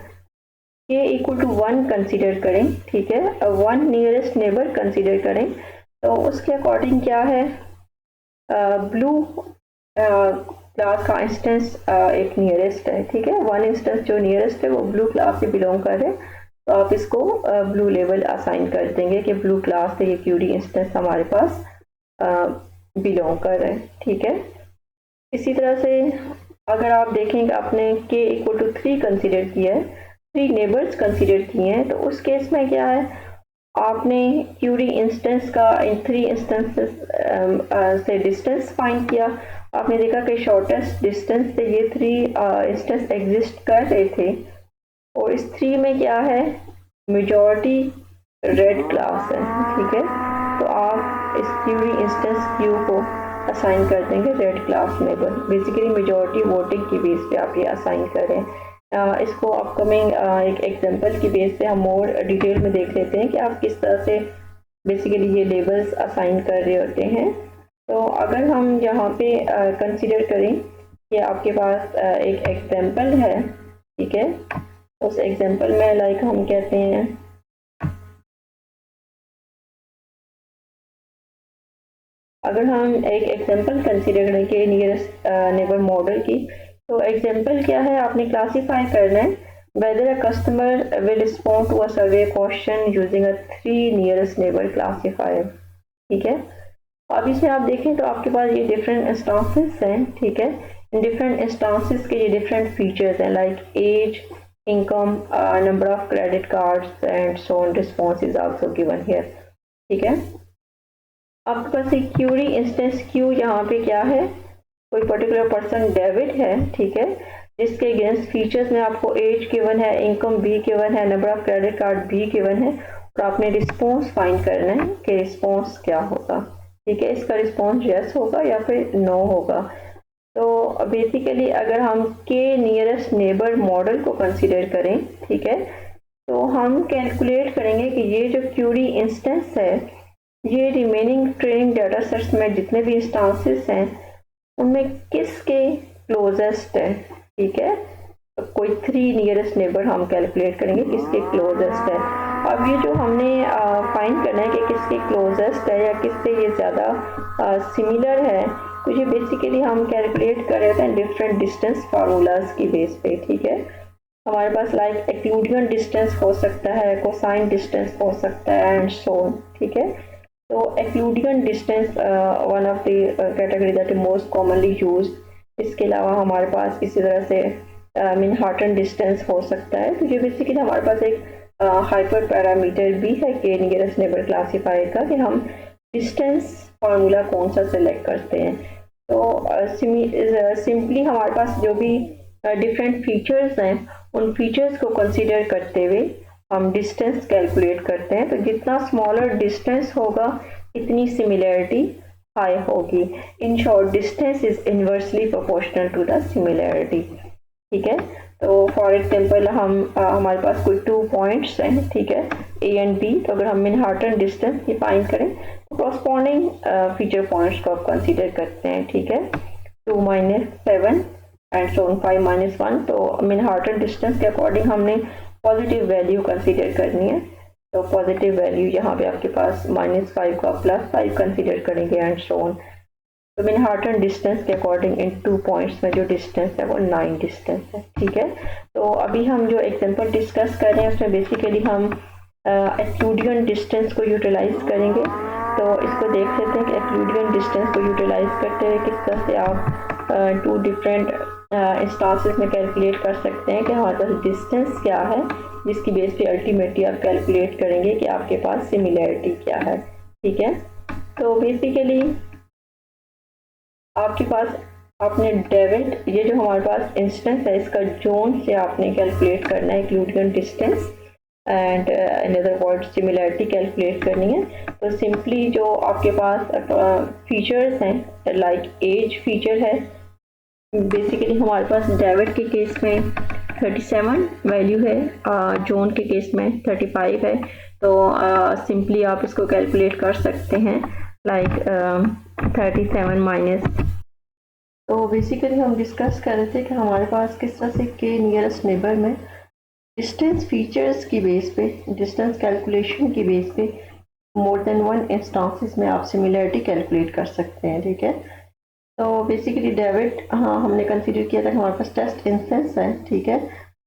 k इक्वल टू 1 कंसिडर करें, ठीक है, 1 नियरेस्ट नेबर कंसिडर करें, तो उसके अकॉर्डिंग क्या है, ब्लू क्लास का इंस्टेंस एक नियरेस्ट है, ठीक है। 1 इंस्टेंस जो नियरेस्ट है वो ब्लू क्लास से बिलोंग कर रहे हैं, तो आप इसको ब्लू लेवल असाइन कर देंगे कि ब्लू क्लास से ये क्यूरी इंस्टेंस हमारे पास बिलोंग कर रहे हैं, ठीक है। इसी तरह से अगर आप देखेंगे आपने k इक्वल टू 3 कंसिडर किया है, 3 नेबर्स कंसिडर किए हैं, तो उस केस में क्या है, आपने क्यूरी इंस्टेंस का इन 3 इंस्टेंसेस से डिस्टेंस फाइंड किया। आपने देखा कि शॉर्टेस्ट डिस्टेंस से ये 3 इंस्टेंस एग्जिस्ट कर रहे थे, और इस 3 में क्या है, मेजॉरिटी रेड क्लास है, ठीक है। तो आप इस क्यूरी इंस्टेंस क्यू को असाइन कर देंगे red class neighbour. Basically majority voting की बेस पे आप ये असाइन करें। इसको अपकमिंग एक एग्जांपल की बेस पे हम और डिटेल में देख लेते हैं कि आप किस तरह से बेसिकली ये लेबल्स असाइन कर रहे होते हैं। तो अगर हम यहाँ पे कंसीडर करें कि आपके पास एक एग्जांपल है, ठीक है, उस एग्जांपल में लाइक हम कहते हैं अगर हम एक एग्जांपल कंसीडर करें कि नियरेस्ट नेबर मॉडल की, तो एग्जांपल क्या है, आपने क्लासीफाई करना है whether a customer will respond to a survey question using a 3 nearest neighbor classifier, ठीक है। अब इसमें आप देखें तो आपके पास ये डिफरेंट इंस्टांसेस हैं, ठीक है। इन डिफरेंट इंस्टांसेस के ये डिफरेंट फीचर्स हैं like age, income, number of credit cards and so on. Response is also given here, ठीक है। आपके पास एक क्यूरी इंस्टेंस क्यू, यहाँ पे क्या है, कोई पर्टिकुलर पर्सन डेविड है, ठीक है, जिसके अगेंस्ट फीचर्स में आपको एज गिवन है, इनकम भी गिवन है, नंबर ऑफ क्रेडिट कार्ड भी गिवन है, और आपने रिस्पॉन्स फाइंड करना है कि रिस्पॉन्स क्या होगा, ठीक है। इसका रिस्पॉन्स यस होगा या फिर नो होगा। तो बेसिकली अगर हम के नियरेस्ट नेबर मॉडल को कंसीडर करें, ठीक है, तो हम कैलकुलेट करेंगे कि ये जो क्यूरी इंस्टेंस है, ये रिमेनिंग ट्रेनिंग डाटा सेट्स में जितने भी इंस्टांसेस हैं उनमें किसके क्लोजेस्ट है, ठीक है। तो कोई 3 नियरेस्ट नेबर हम कैलकुलेट करेंगे किसके क्लोजेस्ट है। अब ये जो हमने फाइंड करना है कि किसके क्लोजेस्ट है या किससे ये ज़्यादा सिमिलर है, तो ये बेसिकली हम कैलकुलेट कर रहे हैं डिफरेंट डिस्टेंस फार्मूलाज की बेस पे, ठीक है। हमारे पास लाइक एक्लूडियन डिस्टेंस हो सकता है, कोसाइन डिस्टेंस हो सकता है एंड सो ऑन, ठीक है। तो Euclidean distance one of the category that is most commonly used. इसके अलावा हमारे पास इसी तरह से मैनहट्टन डिस्टेंस हो सकता है। तो ये बेसिकली हमारे पास एक हाइपर पैरामीटर भी है के नियरेस्ट नेबर क्लासीफायर का कि हम डिस्टेंस फार्मूला कौन सा सेलेक्ट करते हैं। तो सिंपली हमारे पास जो भी डिफरेंट फीचर्स हैं उन फीचर्स को कंसीडर करते हुए हम डिस्टेंस कैलकुलेट करते हैं। तो जितना स्मॉलर डिस्टेंस होगा इतनी सिमिलैरिटी हाई होगी। In short distance is inversely proportional to the similarity. ठीक है, तो फॉर एग्जांपल हमारे पास कोई 2 पॉइंट्स हैं, ठीक है, ए एंड बी। तो अगर हम मैनहट्टन डिस्टेंस डिफाइन करें तो कॉरस्पॉन्डिंग फीचर पॉइंट्स को आप कंसीडर करते हैं। ठीक है, 2 - 7 एंड सो 5 - 1। तो मैनहट्टन डिस्टेंस के अकॉर्डिंग हमने पॉजिटिव वैल्यू कंसीडर करनी है। तो पॉजिटिव वैल्यू यहाँ पे आपके पास -5 का +5 कंसीडर करेंगे एंड सो ऑन। तो मैनहट्टन डिस्टेंस के अकॉर्डिंग इन 2 पॉइंट्स में जो डिस्टेंस है वो 9 डिस्टेंस है। ठीक है, तो अभी हम जो एग्जांपल डिस्कस कर रहे हैं उसमें बेसिकली हम एक्लूडियन डिस्टेंस को यूटिलाइज करेंगे। तो इसको देख लेते हैं कि एक्लूडियन डिस्टेंस को यूटिलाइज करते हुए किस तरह से आप 2 डिफरेंट इंस्टांसेस में कैलकुलेट कर सकते हैं कि हमारे पास डिस्टेंस क्या है, जिसकी बेस पे अल्टीमेटली आप कैलकुलेट करेंगे कि आपके पास सिमिलैरिटी क्या है। ठीक है, तो बेसिकली आपके पास आपने डेविड, ये जो हमारे पास इंस्टेंस है इसका जोन से आपने कैलकुलेट करना है Euclidean distance and in other word similarity calculate करनी है। तो सिंपली जो आपके पास फीचर्स हैं लाइक एज फीचर है, बेसिकली हमारे पास डेविड के केस में 37 वैल्यू है, जोन के केस में 35 है। तो सिंपली आप इसको कैलकुलेट कर सकते हैं लाइक 37 माइनस। तो बेसिकली हम डिस्कस कर रहे थे कि हमारे पास किस तरह से के नियरेस्ट नेबर में डिस्टेंस फीचर्स की बेस पे, डिस्टेंस कैलकुलेशन की बेस पे मोर देन 1 इंस्टांसेस में आप सिमिलैरिटी कैलकुलेट कर सकते हैं। ठीक है, तो बेसिकली डेविड, हाँ, हमने कंसीडर किया था कि हमारे पास टेस्ट इंस्टेंस है। ठीक है,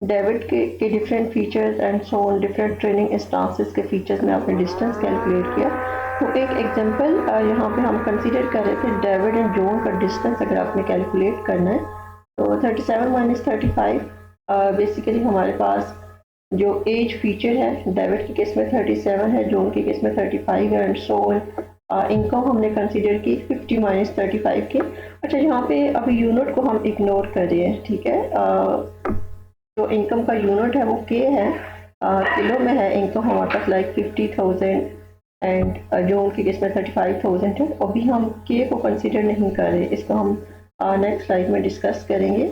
डेविड के different features and so on, different training instances के फीचर्स में आपने डिस्टेंस कैलकुलेट किया। तो एक एग्जांपल यहाँ पे हम कंसीडर कर रहे थे डेविड एंड जॉन का डिस्टेंस अगर आपने कैलकुलेट करना है तो 37 - 35 बेसिकली हमारे पास जो एज फीचर है डेविड के केस में 37 है, जॉन के केस में 35 है एंड सो ऑन। इनकम हमने कंसीडर की 50 - 35 के। अच्छा, यहाँ पे अभी यूनिट को हम इग्नोर कर रहे हैं। ठीक है, जो इनकम का यूनिट है वो के है, किलो में है। इनकम हमारे पास लाइक 50,000 एंड जो के केस में 35,000 है। अभी हम के को कंसीडर नहीं कर रहे, इसको हम नेक्स्ट स्लाइड में डिस्कस करेंगे।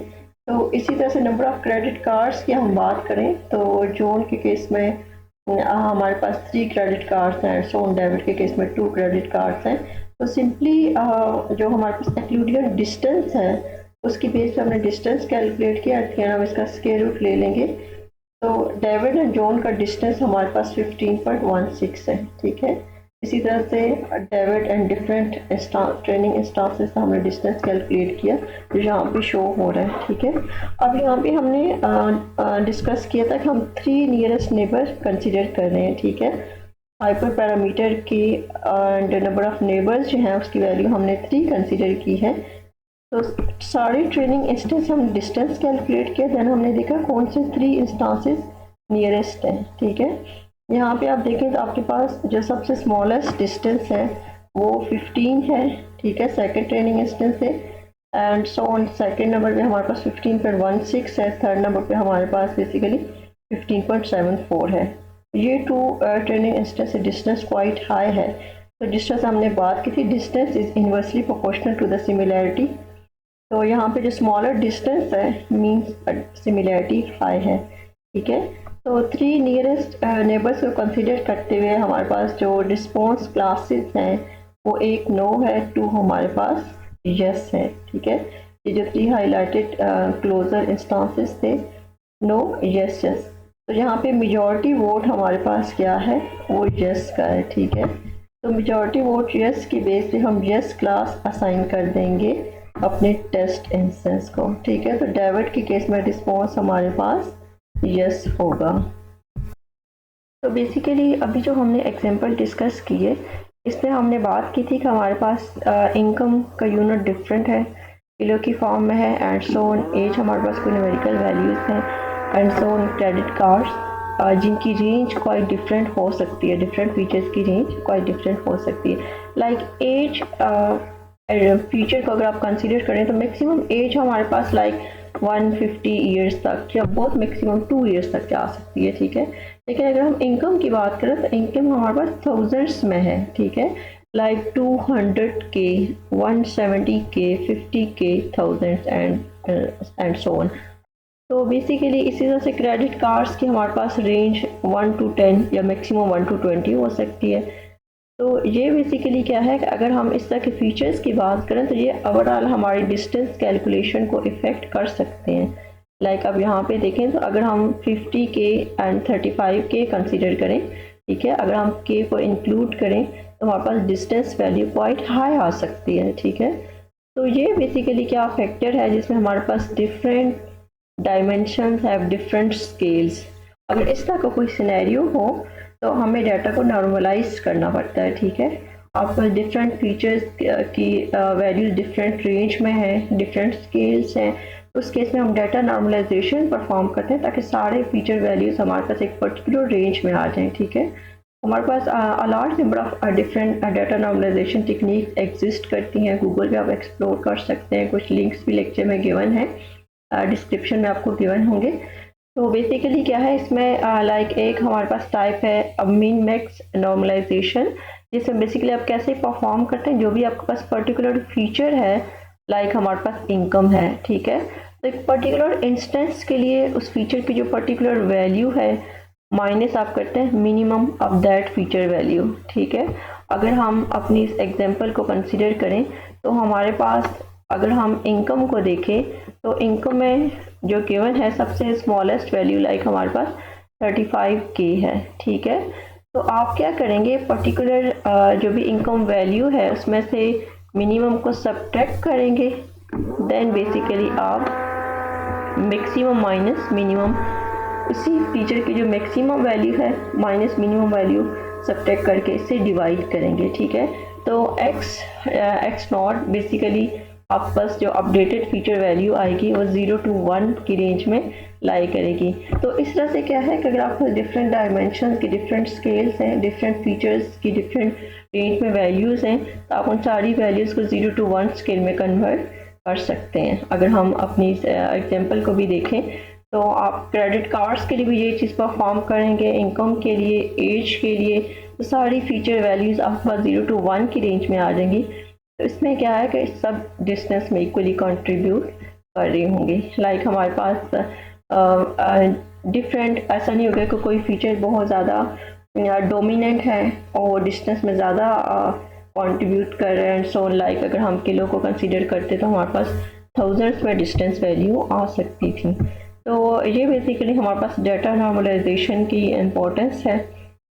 तो इसी तरह से नंबर ऑफ क्रेडिट कार्ड्स की हम बात करें तो जोन के केस में हमारे पास 3 क्रेडिट कार्ड्स हैं, सोन डेविड के केस में 2 क्रेडिट कार्ड्स हैं। तो सिंपली जो हमारे पास एक्लूडियन डिस्टेंस है उसकी बेस पे हमने डिस्टेंस कैलकुलेट किया, फिर हम इसका स्क्वायर रूट ले लेंगे। तो डेविड एंड जॉन का डिस्टेंस हमारे पास 15.16 है। ठीक है, इसी तरह से David and different training instances का हमने डिस्टेंस कैलकुलेट किया जो यहाँ पे शो हो रहा है। ठीक है, अब यहाँ पे हमने डिस्कस किया था कि हम 3 नियरेस्ट नेबर कंसिडर कर रहे हैं। ठीक है, हाइपर पैरामीटर की एंड नंबर ऑफ नेबर्स जो हैं उसकी वैल्यू हमने 3 कंसिडर की है। तो सारे ट्रेनिंग इंस्टेंस हम डिस्टेंस कैलकुलेट किया, देन हमने देखा कौन से 3 इंस्टांसेस नियरेस्ट हैं। ठीक है, यहाँ पे आप देखें तो आपके पास जो सबसे स्मॉलेस्ट डिस्टेंस है वो 15 है। ठीक है, सेकंड ट्रेनिंग इंस्टेंस है and so on. Second number पे हमारे पास 15.16 है, थर्ड नंबर पे हमारे पास बेसिकली 15.74 है। ये 2 ट्रेनिंग इंस्टेंस से डिस्टेंस क्वाइट हाई है। तो डिस्टेंस हमने बात की थी, distance is inversely proportional to the similarity. तो यहाँ पे जो स्मॉलर डिस्टेंस है मीन्स सिमिलैरिटी हाई है। ठीक है, तो 3 नियरेस्ट नेबर्स को कंसीडर करते हुए हमारे पास जो रिस्पॉन्स क्लासेस हैं वो 1 नो है, 2 हमारे पास यस है। ठीक है, ये जो 3 हाईलाइटेड क्लोजर इंस्टांसेस थे, नो यस यस। तो यहाँ पे मेजॉरिटी वोट हमारे पास क्या है, वो यस का है। ठीक है, तो मेजॉरिटी वोट यस की बेस पे हम यस क्लास असाइन कर देंगे अपने टेस्ट इंस्टेंस को। ठीक है, तो डेविड के केस में रिस्पॉन्स हमारे पास यस होगा। तो बेसिकली अभी जो हमने एग्जांपल डिस्कस किए इसमें हमने बात की थी कि हमारे पास इनकम का यूनिट डिफरेंट है, किलो की फॉर्म में है एंड सो ऑन। एज हमारे पास कोई न्यूमेरिकल वैल्यूज़ हैं and so on. Credit cards जिनकी रेंज क्वाइट डिफरेंट हो सकती है, डिफरेंट फीचर्स की रेंज क्वाइट डिफरेंट हो सकती है। लाइक एज फ्यूचर को अगर आप कंसीडर करें तो मैक्सिमम एज हमारे पास लाइक 150 ईयर्स तक या बहुत मैक्सिमम 2 ईयर्स तक जा सकती है, ठीक है। लेकिन अगर हम इनकम की बात करें तो इनकम हमारे पास थाउजेंड्स में है, ठीक है, like 200K, 170K, 50K, thousands and so on. तो बेसिकली इसी तरह से क्रेडिट कार्ड्स की हमारे पास रेंज 1 to 10 या मैक्सिमम 1 to 20 हो सकती है। तो ये बेसिकली क्या है कि अगर हम इस तरह के फीचर्स की बात करें तो ये ओवरऑल हमारी डिस्टेंस कैलकुलेशन को इफ़ेक्ट कर सकते हैं। लाइक अब यहाँ पे देखें तो अगर हम 50K एंड 35K कंसीडर करें, ठीक है, अगर हम K को इंक्लूड करें तो हमारे पास डिस्टेंस वैल्यू क्वाइट हाई आ सकती है, ठीक है। तो ये बेसिकली क्या फैक्टर है जिसमें हमारे पास different dimensions have different scales. अगर इस तरह का कोई सिनेरियो हो तो हमें डाटा को नॉर्मलाइज करना पड़ता है, ठीक है। आपका डिफरेंट फीचर्स की वैल्यूज डिफरेंट रेंज में है, डिफरेंट स्केल्स हैं, उस केस में हम डाटा नॉर्मलाइजेशन परफॉर्म करते हैं ताकि सारे फीचर वैल्यूज हमारे पास एक पर्टिकुलर रेंज में आ जाएं, ठीक है। हमारे पास a large number of different data normalisation technique exist करती हैं। गूगल पे आप एक्सप्लोर कर सकते हैं, कुछ लिंक्स भी लेक्चर में गिवन है, डिस्क्रिप्शन में आपको गिवन होंगे। तो बेसिकली क्या है इसमें लाइक एक हमारे पास टाइप है मीन मैक्स नॉर्मलाइजेशन, जिसमें बेसिकली आप कैसे परफॉर्म करते हैं, जो भी आपके पास पर्टिकुलर फीचर है, लाइक हमारे पास इनकम है, ठीक है, तो एक पर्टिकुलर इंस्टेंस के लिए उस फीचर की जो पर्टिकुलर वैल्यू है माइनस आप करते हैं minimum of that feature value, ठीक है। अगर हम अपनी इस एग्जांपल को कंसिडर करें तो हमारे पास अगर हम इनकम को देखें तो इनकम में जो गिवन है सबसे स्मॉलेस्ट वैल्यू लाइक हमारे पास 35K है, ठीक है। तो आप क्या करेंगे, पर्टिकुलर जो भी इनकम वैल्यू है उसमें से मिनिमम को सब्ट्रैक्ट करेंगे, देन बेसिकली आप मैक्सिमम माइनस मिनिमम उसी फीचर की जो मैक्सिमम वैल्यू है माइनस मिनिमम वैल्यू सब्ट्रैक्ट करके इससे डिवाइड करेंगे, ठीक है। तो एक्स नॉट बेसिकली आप बस जो अपडेटेड फीचर वैल्यू आएगी वो 0 to 1 की रेंज में लाई करेगी। तो इस तरह से क्या है कि अगर आपको डिफरेंट डायमेंशन की डिफरेंट स्केल्स हैं, डिफरेंट फीचर्स की डिफरेंट रेंज में वैल्यूज़ हैं, तो आप उन सारी वैल्यूज़ को 0 to 1 स्केल में कन्वर्ट कर सकते हैं। अगर हम अपनी एग्जांपल को भी देखें तो आप क्रेडिट कार्ड्स के लिए भी ये चीज़ परफॉर्म करेंगे, इनकम के लिए, एज के लिए, तो सारी फीचर वैल्यूज़ आपके पास 0 to 1 की रेंज में आ जाएंगी। तो इसमें क्या है कि सब डिस्टेंस में इक्वली कंट्रीब्यूट कर रही होंगी। लाइक हमारे पास डिफरेंट ऐसा नहीं होगा कि कोई फीचर बहुत ज़्यादा डोमिनेंट है और डिस्टेंस में ज़्यादा कंट्रीब्यूट कर रहे हैं एंड सो लाइक अगर हम किलो को कंसीडर करते तो हमारे पास थाउजेंड्स में डिस्टेंस वैल्यू आ सकती थी। तो ये बेसिकली हमारे पास डाटा नॉर्मलाइजेशन की इम्पोर्टेंस है,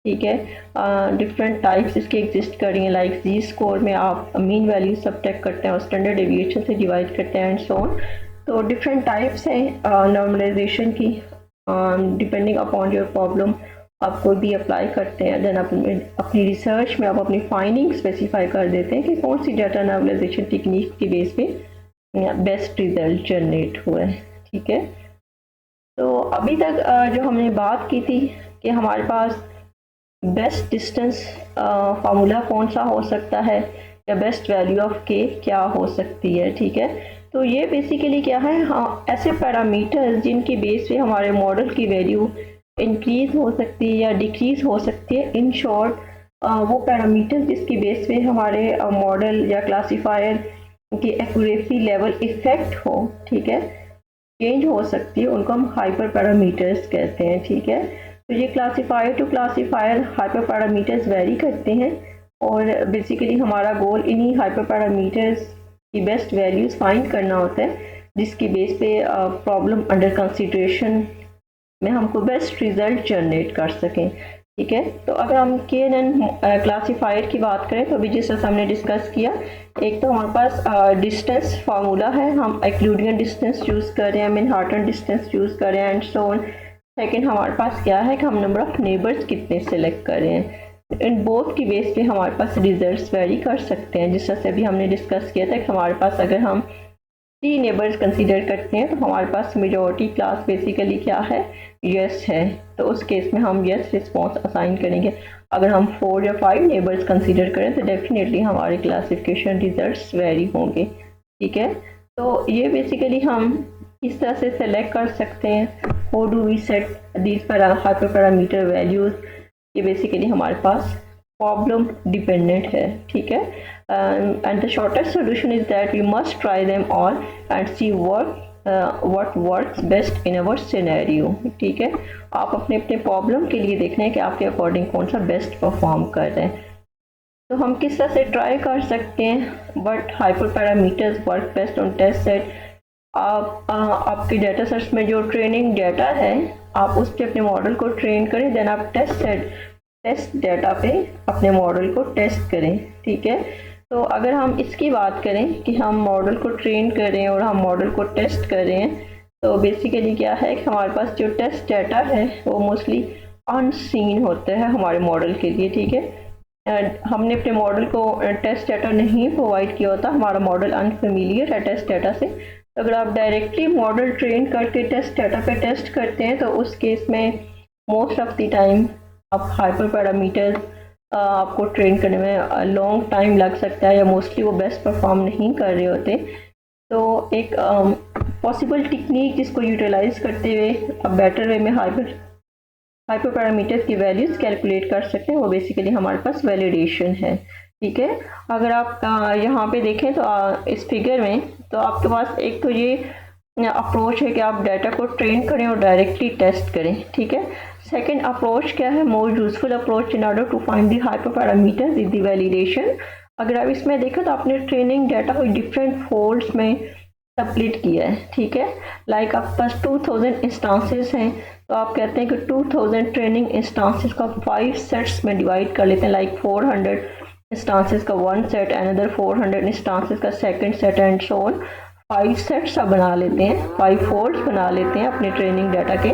ठीक है। डिफरेंट टाइप्स इसके एग्जिस्ट कर रही हैं, लाइक जी स्कोर में आप मीन वैल्यू सब्ट्रैक्ट करते हैं और स्टैंडर्ड डेविएशन से डिवाइड करते हैं एंड सो ऑन। तो डिफरेंट टाइप्स हैं नॉर्मलाइजेशन की, डिपेंडिंग अपॉन योर प्रॉब्लम आप कोई भी अप्लाई करते हैं, देन अपनी रिसर्च में आप अपनी फाइंडिंग स्पेसिफाई कर देते हैं कि कौन सी डाटा नॉर्मलाइजेशन टेक्निक के बेस पे बेस्ट रिजल्ट जनरेट हुआ है, ठीक है। तो अभी तक जो हमने बात की थी कि हमारे पास बेस्ट डिस्टेंस फार्मूला कौन सा हो सकता है या बेस्ट वैल्यू ऑफ के क्या हो सकती है, ठीक है। तो ये बेसिकली क्या है, हाँ, ऐसे पैरामीटर्स जिनकी बेस पे हमारे मॉडल की वैल्यू इंक्रीज हो सकती है या डिक्रीज हो सकती है। इन शॉर्ट वो पैरामीटर्स जिसकी बेस पे हमारे मॉडल या क्लासीफायर की एक्यूरेसी लेवल इफेक्ट हो, ठीक है, चेंज हो सकती है, उनको हम हाइपर पैरामीटर्स कहते हैं, ठीक है। तो ये classifier to classifier hyper parameters vary करते हैं और बेसिकली हमारा गोल इन्हीं हाइपर पैरामीटर्स की बेस्ट वैल्यूज फाइंड करना होता है जिसकी बेस पे प्रॉब्लम अंडर कंसिडरेशन में हमको बेस्ट रिजल्ट जनरेट कर सकें, ठीक है। तो अगर हम KNN क्लासीफायर की बात करें तो अभी जिस हमने डिस्कस किया, एक तो हमारे पास डिस्टेंस फार्मूला है, हम यूक्लिडियन डिस्टेंस यूज़ कर रहे हैं, मैनहट्टन डिस्टेंस यूज़ कर रहे हैं एंड सो ऑन। सेकेंड हमारे पास क्या है कि हम नंबर ऑफ नेबर्स कितने सेलेक्ट कर रहे हैं। इन बोथ की बेस पे हमारे पास रिजल्ट्स वेरी कर सकते हैं। जिस तरह से अभी हमने डिस्कस किया था कि हमारे पास अगर हम 3 नेबर्स कंसीडर करते हैं तो हमारे पास मेजॉरिटी क्लास बेसिकली क्या है, यस है, तो उस केस में हम यस रिस्पॉन्स असाइन करेंगे। अगर हम 4 या 5 नेबर्स कंसीडर करें तो डेफिनेटली हमारे क्लासिफिकेशन रिजल्ट्स वेरी होंगे। ठीक है, तो ये बेसिकली हम इस तरह से सेलेक्ट कर सकते हैं। How do we set these hyper parameter values, ये बेसिकली हमारे पास प्रॉब्लम डिपेंडेंट है। ठीक है, and the shortest solution is that we must try them all and see what works best in our scenario. ठीक है, आप अपने अपने प्रॉब्लम के लिए देखना है कि आपके अकॉर्डिंग कौन सा बेस्ट परफॉर्म कर रहे हैं। तो हम किस तरह से ट्राई कर सकते हैं, but hyper parameters work best on test set. आपके डेटा सेट्स में जो ट्रेनिंग डेटा है आप उस पर अपने मॉडल को ट्रेन करें, देन आप टेस्ट डेटा पे अपने मॉडल को टेस्ट करें। ठीक है, तो अगर हम इसकी बात करें कि हम मॉडल को ट्रेन करें और हम मॉडल को टेस्ट करें, तो बेसिकली क्या है कि हमारे पास जो टेस्ट डेटा है वो मोस्टली अनसीन होता है हमारे मॉडल के लिए। ठीक है, हमने अपने मॉडल को टेस्ट डेटा नहीं प्रोवाइड किया होता, हमारा मॉडल अनफेमिलियर है टेस्ट डेटा से। तो अगर आप डायरेक्टली मॉडल ट्रेन करके टेस्ट डेटा पे टेस्ट करते हैं तो उस केस में मोस्ट ऑफ द टाइम आप हाइपर पैरामीटर आपको ट्रेन करने में लॉन्ग टाइम लग सकता है या मोस्टली वो बेस्ट परफॉर्म नहीं कर रहे होते। तो एक पॉसिबल टेक्निक जिसको यूटिलाइज करते हुए अब बेटर वे में हाइपर पैरामीटर्स की वैल्यूज कैलकुलेट कर सकते हैं, वो बेसिकली हमारे पास वैलिडेशन है। ठीक है, अगर आप यहाँ पे देखें तो इस फिगर में तो आपके पास एक तो ये अप्रोच है कि आप डाटा को ट्रेन करें और डायरेक्टली टेस्ट करें। ठीक है, सेकंड अप्रोच क्या है, more useful approach in order to find the hyper parameters is the validation. अगर आप इसमें देखें तो आपने ट्रेनिंग डाटा को डिफरेंट फोल्ड्स में स्प्लिट किया है। ठीक है, लाइक आपके पास 2000 इंस्टांसेस हैं तो आप कहते हैं कि 2000 ट्रेनिंग इंस्टांसेस का 5 सेट्स में डिवाइड कर लेते हैं, लाइक 400 इंस्टांसेस का 1 सेट, अनदर 400 इंस्टांसेस का second set and so on. 5 sets आप बना लेते हैं, 5 फोल्ड्स बना लेते हैं अपने ट्रेनिंग डाटा के,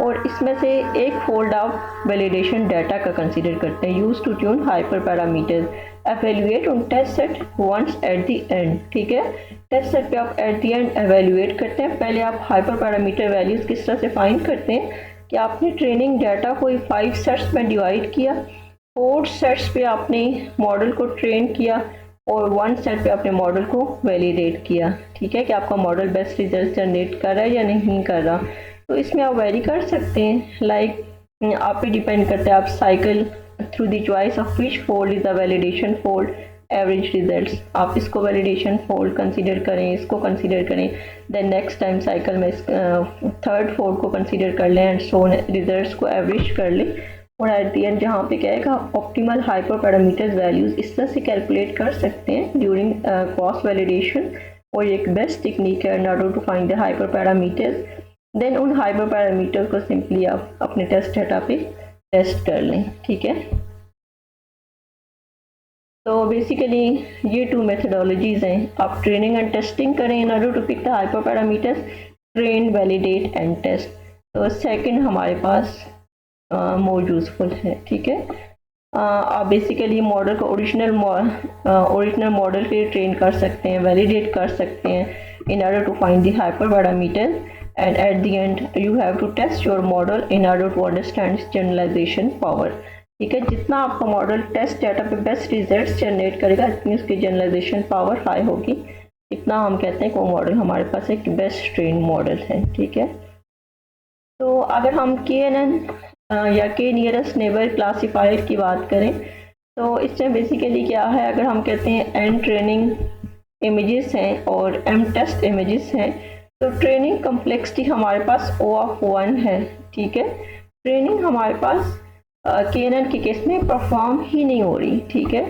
और इसमें से एक फोल्ड आप वैलिडेशन डाटा का कंसीडर करते हैं। Use to tune hyper parameters, evaluate on test set once at the end. ठीक है, टेस्ट सेट पे आप एट द एंड एवेल्युएट करते हैं। पहले आप हाइपर पैरामीटर वैल्यूज किस तरह से फाइंड करते हैं कि आपने ट्रेनिंग डाटा को 5 सेट्स में डिवाइड किया, 4 सेट्स पे आपने मॉडल को ट्रेन किया और 1 सेट पे अपने मॉडल को वैलिडेट किया। ठीक है, कि आपका मॉडल बेस्ट रिजल्ट जनरेट कर रहा है या नहीं कर रहा। तो इसमें आप वेरी कर सकते हैं, लाइक आप पे डिपेंड करता है आप cycle through the choice of which fold is the validation fold average results. आप इसको वैलिडेशन फोल्ड कंसीडर करें, इसको कंसीडर करें, देन नेक्स्ट टाइम साइकिल में थर्ड फोल्ड को कंसीडर कर लें एंड सो रिजल्ट्स को एवरेज कर लें, और एट दी एंड जहाँ पे क्या है कि आप ऑप्टिमल हाइपर पैरामीटर्स वैल्यूज इस तरह से कैलकुलेट कर सकते हैं ड्यूरिंग क्रॉस वैलिडेशन, और एक बेस्ट टेक्निक है in order to find the hyper parameters. Then उन हाइपर पैरामीटर को सिंपली आप अपने टेस्ट डाटा पे टेस्ट कर लें। ठीक है, तो बेसिकली ये 2 मेथडोलॉजीज हैं, आप ट्रेनिंग एंड टेस्टिंग करें in order to pick the hyper parameters, train validate and test. तो सेकंड हमारे पास मोर यूजफुल है। ठीक है, आप बेसिकली मॉडल को ओरिजिनल मॉडल पे ट्रेन कर सकते हैं, वैलिडेट कर सकते हैं in order to find the hyper parameter, and at the end you have to test your model in order to understand generalisation power. ठीक है, जितना आपका मॉडल टेस्ट डाटा पे बेस्ट रिजल्ट जनरेट करेगा जितनी उसकी जनरलाइजेशन पावर हाई होगी, इतना हम कहते हैं कि वो मॉडल हमारे पास एक बेस्ट ट्रेन मॉडल है। ठीक है, तो अगर हम KNN या के नियरेस्ट नेबर क्लासीफायर की बात करें तो इसमें बेसिकली क्या है, अगर हम कहते हैं N ट्रेनिंग इमेजेस हैं और M टेस्ट इमेजेस हैं, तो ट्रेनिंग कम्प्लेक्सिटी हमारे पास O(1) है। ठीक है, ट्रेनिंग हमारे पास KNN के केस में परफॉर्म ही नहीं हो रही। ठीक है,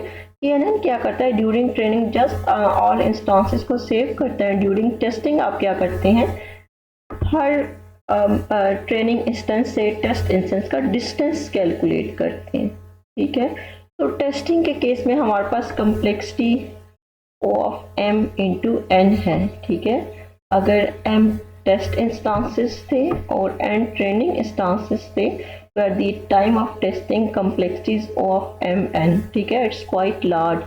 KNN क्या करता है, during training just all instances को सेव करता है। ड्यूरिंग टेस्टिंग आप क्या करते हैं, हर ट्रेनिंग इंस्टेंस से टेस्ट इंस्टेंस का डिस्टेंस कैलकुलेट करते हैं। ठीक है, तो टेस्टिंग के केस में हमारे पास कम्प्लेक्सिटी O(m)(n) है। ठीक है, अगर M टेस्ट इंस्टांसेस थे और N ट्रेनिंग इंस्टांसेस थे, where the time of testing complexity is O(m)(n). ठीक है, it's quite large.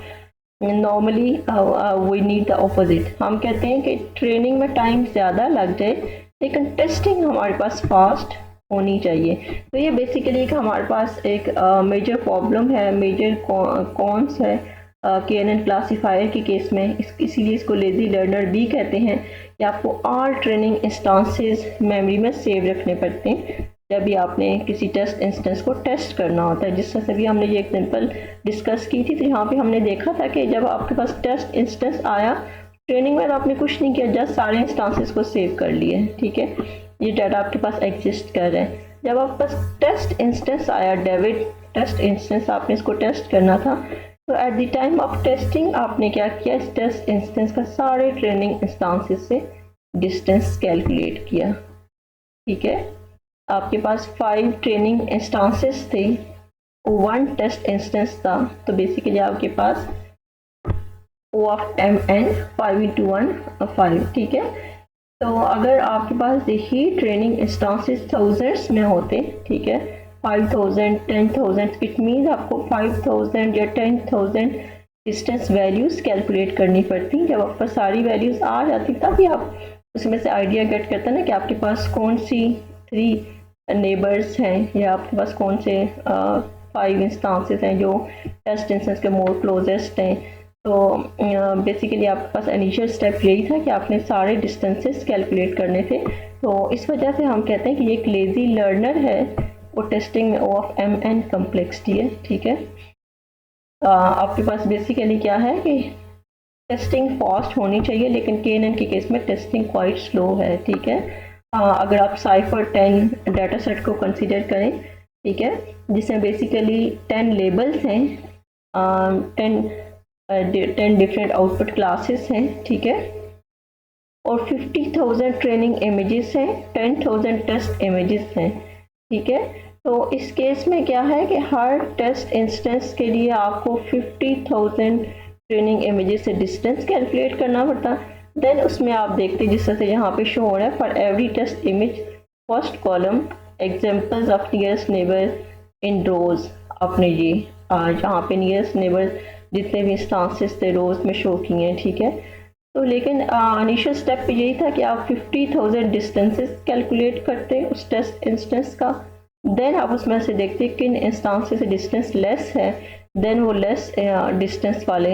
Normally we need the opposite. हम कहते हैं कि ट्रेनिंग में टाइम ज़्यादा लग जाए लेकिन टेस्टिंग हमारे पास फास्ट होनी चाहिए। तो ये बेसिकली एक हमारे पास एक मेजर प्रॉब्लम है, मेजर कॉन्स है KNN क्लासीफायर के केस में। इसीलिए इसको लेजी लर्नर भी कहते हैं कि आपको ऑल ट्रेनिंग इंस्टांसेस मेमोरी में सेव रखने पड़ते हैं जब भी आपने किसी टेस्ट इंस्टेंस को टेस्ट करना होता है। जिस तरह से भी हमने ये एग्जांपल डिस्कस की थी, तो यहाँ पे हमने देखा था कि जब आपके पास टेस्ट इंस्टेंस आया ट्रेनिंग में, तो आपने कुछ नहीं किया, जस्ट सारे इंस्टांसेस को सेव कर लिए, ठीक है, ये डाटा आपके पास एग्जिस्ट कर रहा है। जब आपके पास टेस्ट इंस्टेंस आया, डेविड टेस्ट इंस्टेंस, आपने इसको टेस्ट करना था, तो at the time of testing आपने क्या किया, इस टेस्ट इंस्टेंस का सारे ट्रेनिंग इंस्टांसेस से डिस्टेंस कैलकुलेट किया, ठीक है। आपके पास 5 ट्रेनिंग इंस्टांसेस थे, 1 टेस्ट इंस्टेंस था, तो बेसिकली आपके पास O of mn 5 into 1 5, ठीक है। तो अगर आपके पास यही ट्रेनिंग इंस्टांसेस थाउजेंड्स में होते, ठीक है, 5000 10,000, इट मीन्स आपको 5000 या 10,000 डिस्टेंस वैल्यूज कैलकुलेट करनी पड़ती। जब आपके पास सारी वैल्यूज आ जाती तभी आप उसमें से आइडिया गेट करते हैं ना कि आपके पास कौन सी 3 नेबर्स हैं या आपके पास कौन से 5 इंस्टांसेस हैं जो टेस्ट इंस्टेंस के मोर क्लोजेस्ट हैं। तो बेसिकली आपके पास इनिशियल स्टेप यही था कि आपने सारे डिस्टेंसेस कैलकुलेट करने थे। तो इस वजह से हम कहते हैं कि ये एक लेजी लर्नर है, वो टेस्टिंग में O of mn कम्प्लेक्सिटी है, ठीक है। आपके पास बेसिकली क्या है कि टेस्टिंग फास्ट होनी चाहिए, लेकिन KNN के केस में टेस्टिंग क्वाइट स्लो है, ठीक है। अगर आप साइफर 10 डाटा सेट को कंसिडर करें, ठीक है, जिसमें बेसिकली 10 लेबल्स हैं, 10 डिफरेंट आउटपुट क्लासेस हैं, ठीक है, और 50,000 ट्रेनिंग इमेजेस हैं, 10,000 टेस्ट इमेजेस हैं, ठीक है। तो इस केस में क्या है कि हर टेस्ट इंस्टेंस के लिए आपको 50,000 ट्रेनिंग इमेजेस से डिस्टेंस कैलकुलेट करना पड़ता। देन उसमें आप देखते जिस तरह से यहाँ पे शो हो रहा है, for every test image first column examples of nearest neighbour in rows, आपने ये जहाँ पे नियरेस्ट नेबर जितने भी इंस्टांसेस थे रोज में शो किए हैं, ठीक है। तो लेकिन इनिशियल स्टेप पे यही था कि आप 50,000 डिस्टेंसेस कैलकुलेट करते उस टेस्ट इंस्टेंस का। देन आप उसमें से देखते किन इंस्टांसेस से डिस्टेंस लेस है, देन वो लेस डिस्टेंस वाले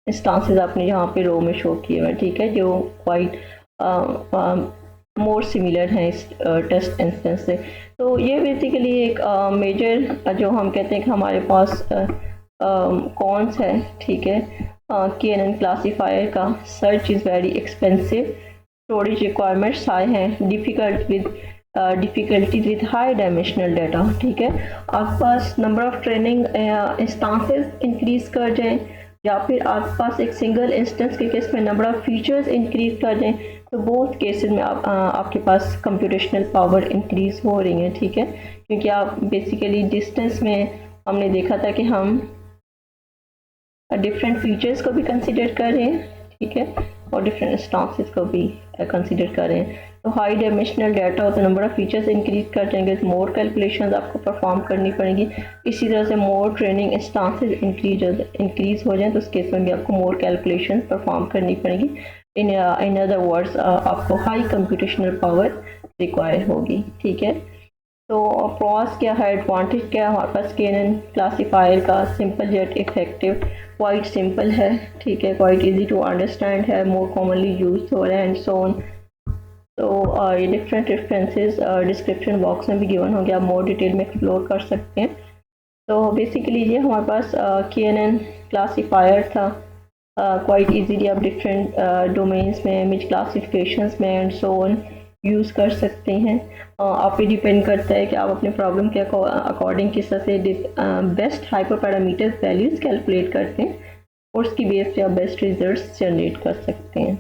इंस्टांसेस आपने यहाँ पे रो में शो किए हुए, ठीक है, जो क्वाइट मोर सिमिलर हैं इस टेस्ट इंस्टेंस से। तो ये बेसिकली एक मेजर जो हम कहते हैं कि हमारे पास कौन है, ठीक है, KNN क्लासीफायर का search is very expensive, storage requirements high हैं, difficulty with high dimensional data, ठीक है। आपके पास number of training instances increase कर जाएं या फिर आपके पास एक सिंगल इंस्टेंस के केस में नंबर ऑफ फीचर्स इंक्रीज़ कर जाएं, तो बोथ केसेस में आपके पास कंप्यूटेशनल पावर इंक्रीज़ हो रही है, ठीक है, क्योंकि आप बेसिकली डिस्टेंस में हमने देखा था कि हम डिफरेंट फीचर्स को भी कंसिडर कर रहे हैं, ठीक है, और डिफरेंट इंस्टांसेस को भी कंसिडर कर रहे हैं। तो हाई डायमेंशनल डाटा हो तो नंबर ऑफ फीचर्स इंक्रीज कर जाएंगे, मोर कैलकुलेशंस आपको परफॉर्म करनी पड़ेंगी। इसी तरह से मोर ट्रेनिंग इंस्टांसेस इंक्रीज हो जाए तो उस केस में भी आपको मोर कैलकुलेशंस परफॉर्म करनी पड़ेंगी। इन अदर वर्ड्स आपको हाई कंप्यूटेशनल पावर रिक्वायर होगी, ठीक है। तो प्रॉस क्या है, एडवांटेज क्या है हमारे पास KNN क्लासीफायर का, simple jet effective, quite simple है, ठीक है, क्वाइट इजी टू अंडरस्टैंड है, मोर कॉमनली यूज हो रहा है एंड सो ऑन। तो ये डिफरेंट रेफरेंसेस डिस्क्रिप्शन बॉक्स में भी गिवन होंगे, आप मोर डिटेल में एक्सप्लोर कर सकते हैं। तो बेसिकली ये हमारे पास KNN क्लासीफायर था, क्वाइट इजीली आप डिफरेंट डोमेन्स में, इमेज क्लासिफिकेशंस में एंड सो ऑन यूज़ कर सकते हैं। आप पे डिपेंड करता है कि आप अपने प्रॉब्लम के अकॉर्डिंग किस तरह से best hyper parameter values calculate करते हैं और उसकी बेस पे आप बेस्ट रिजल्ट्स जनरेट कर सकते हैं।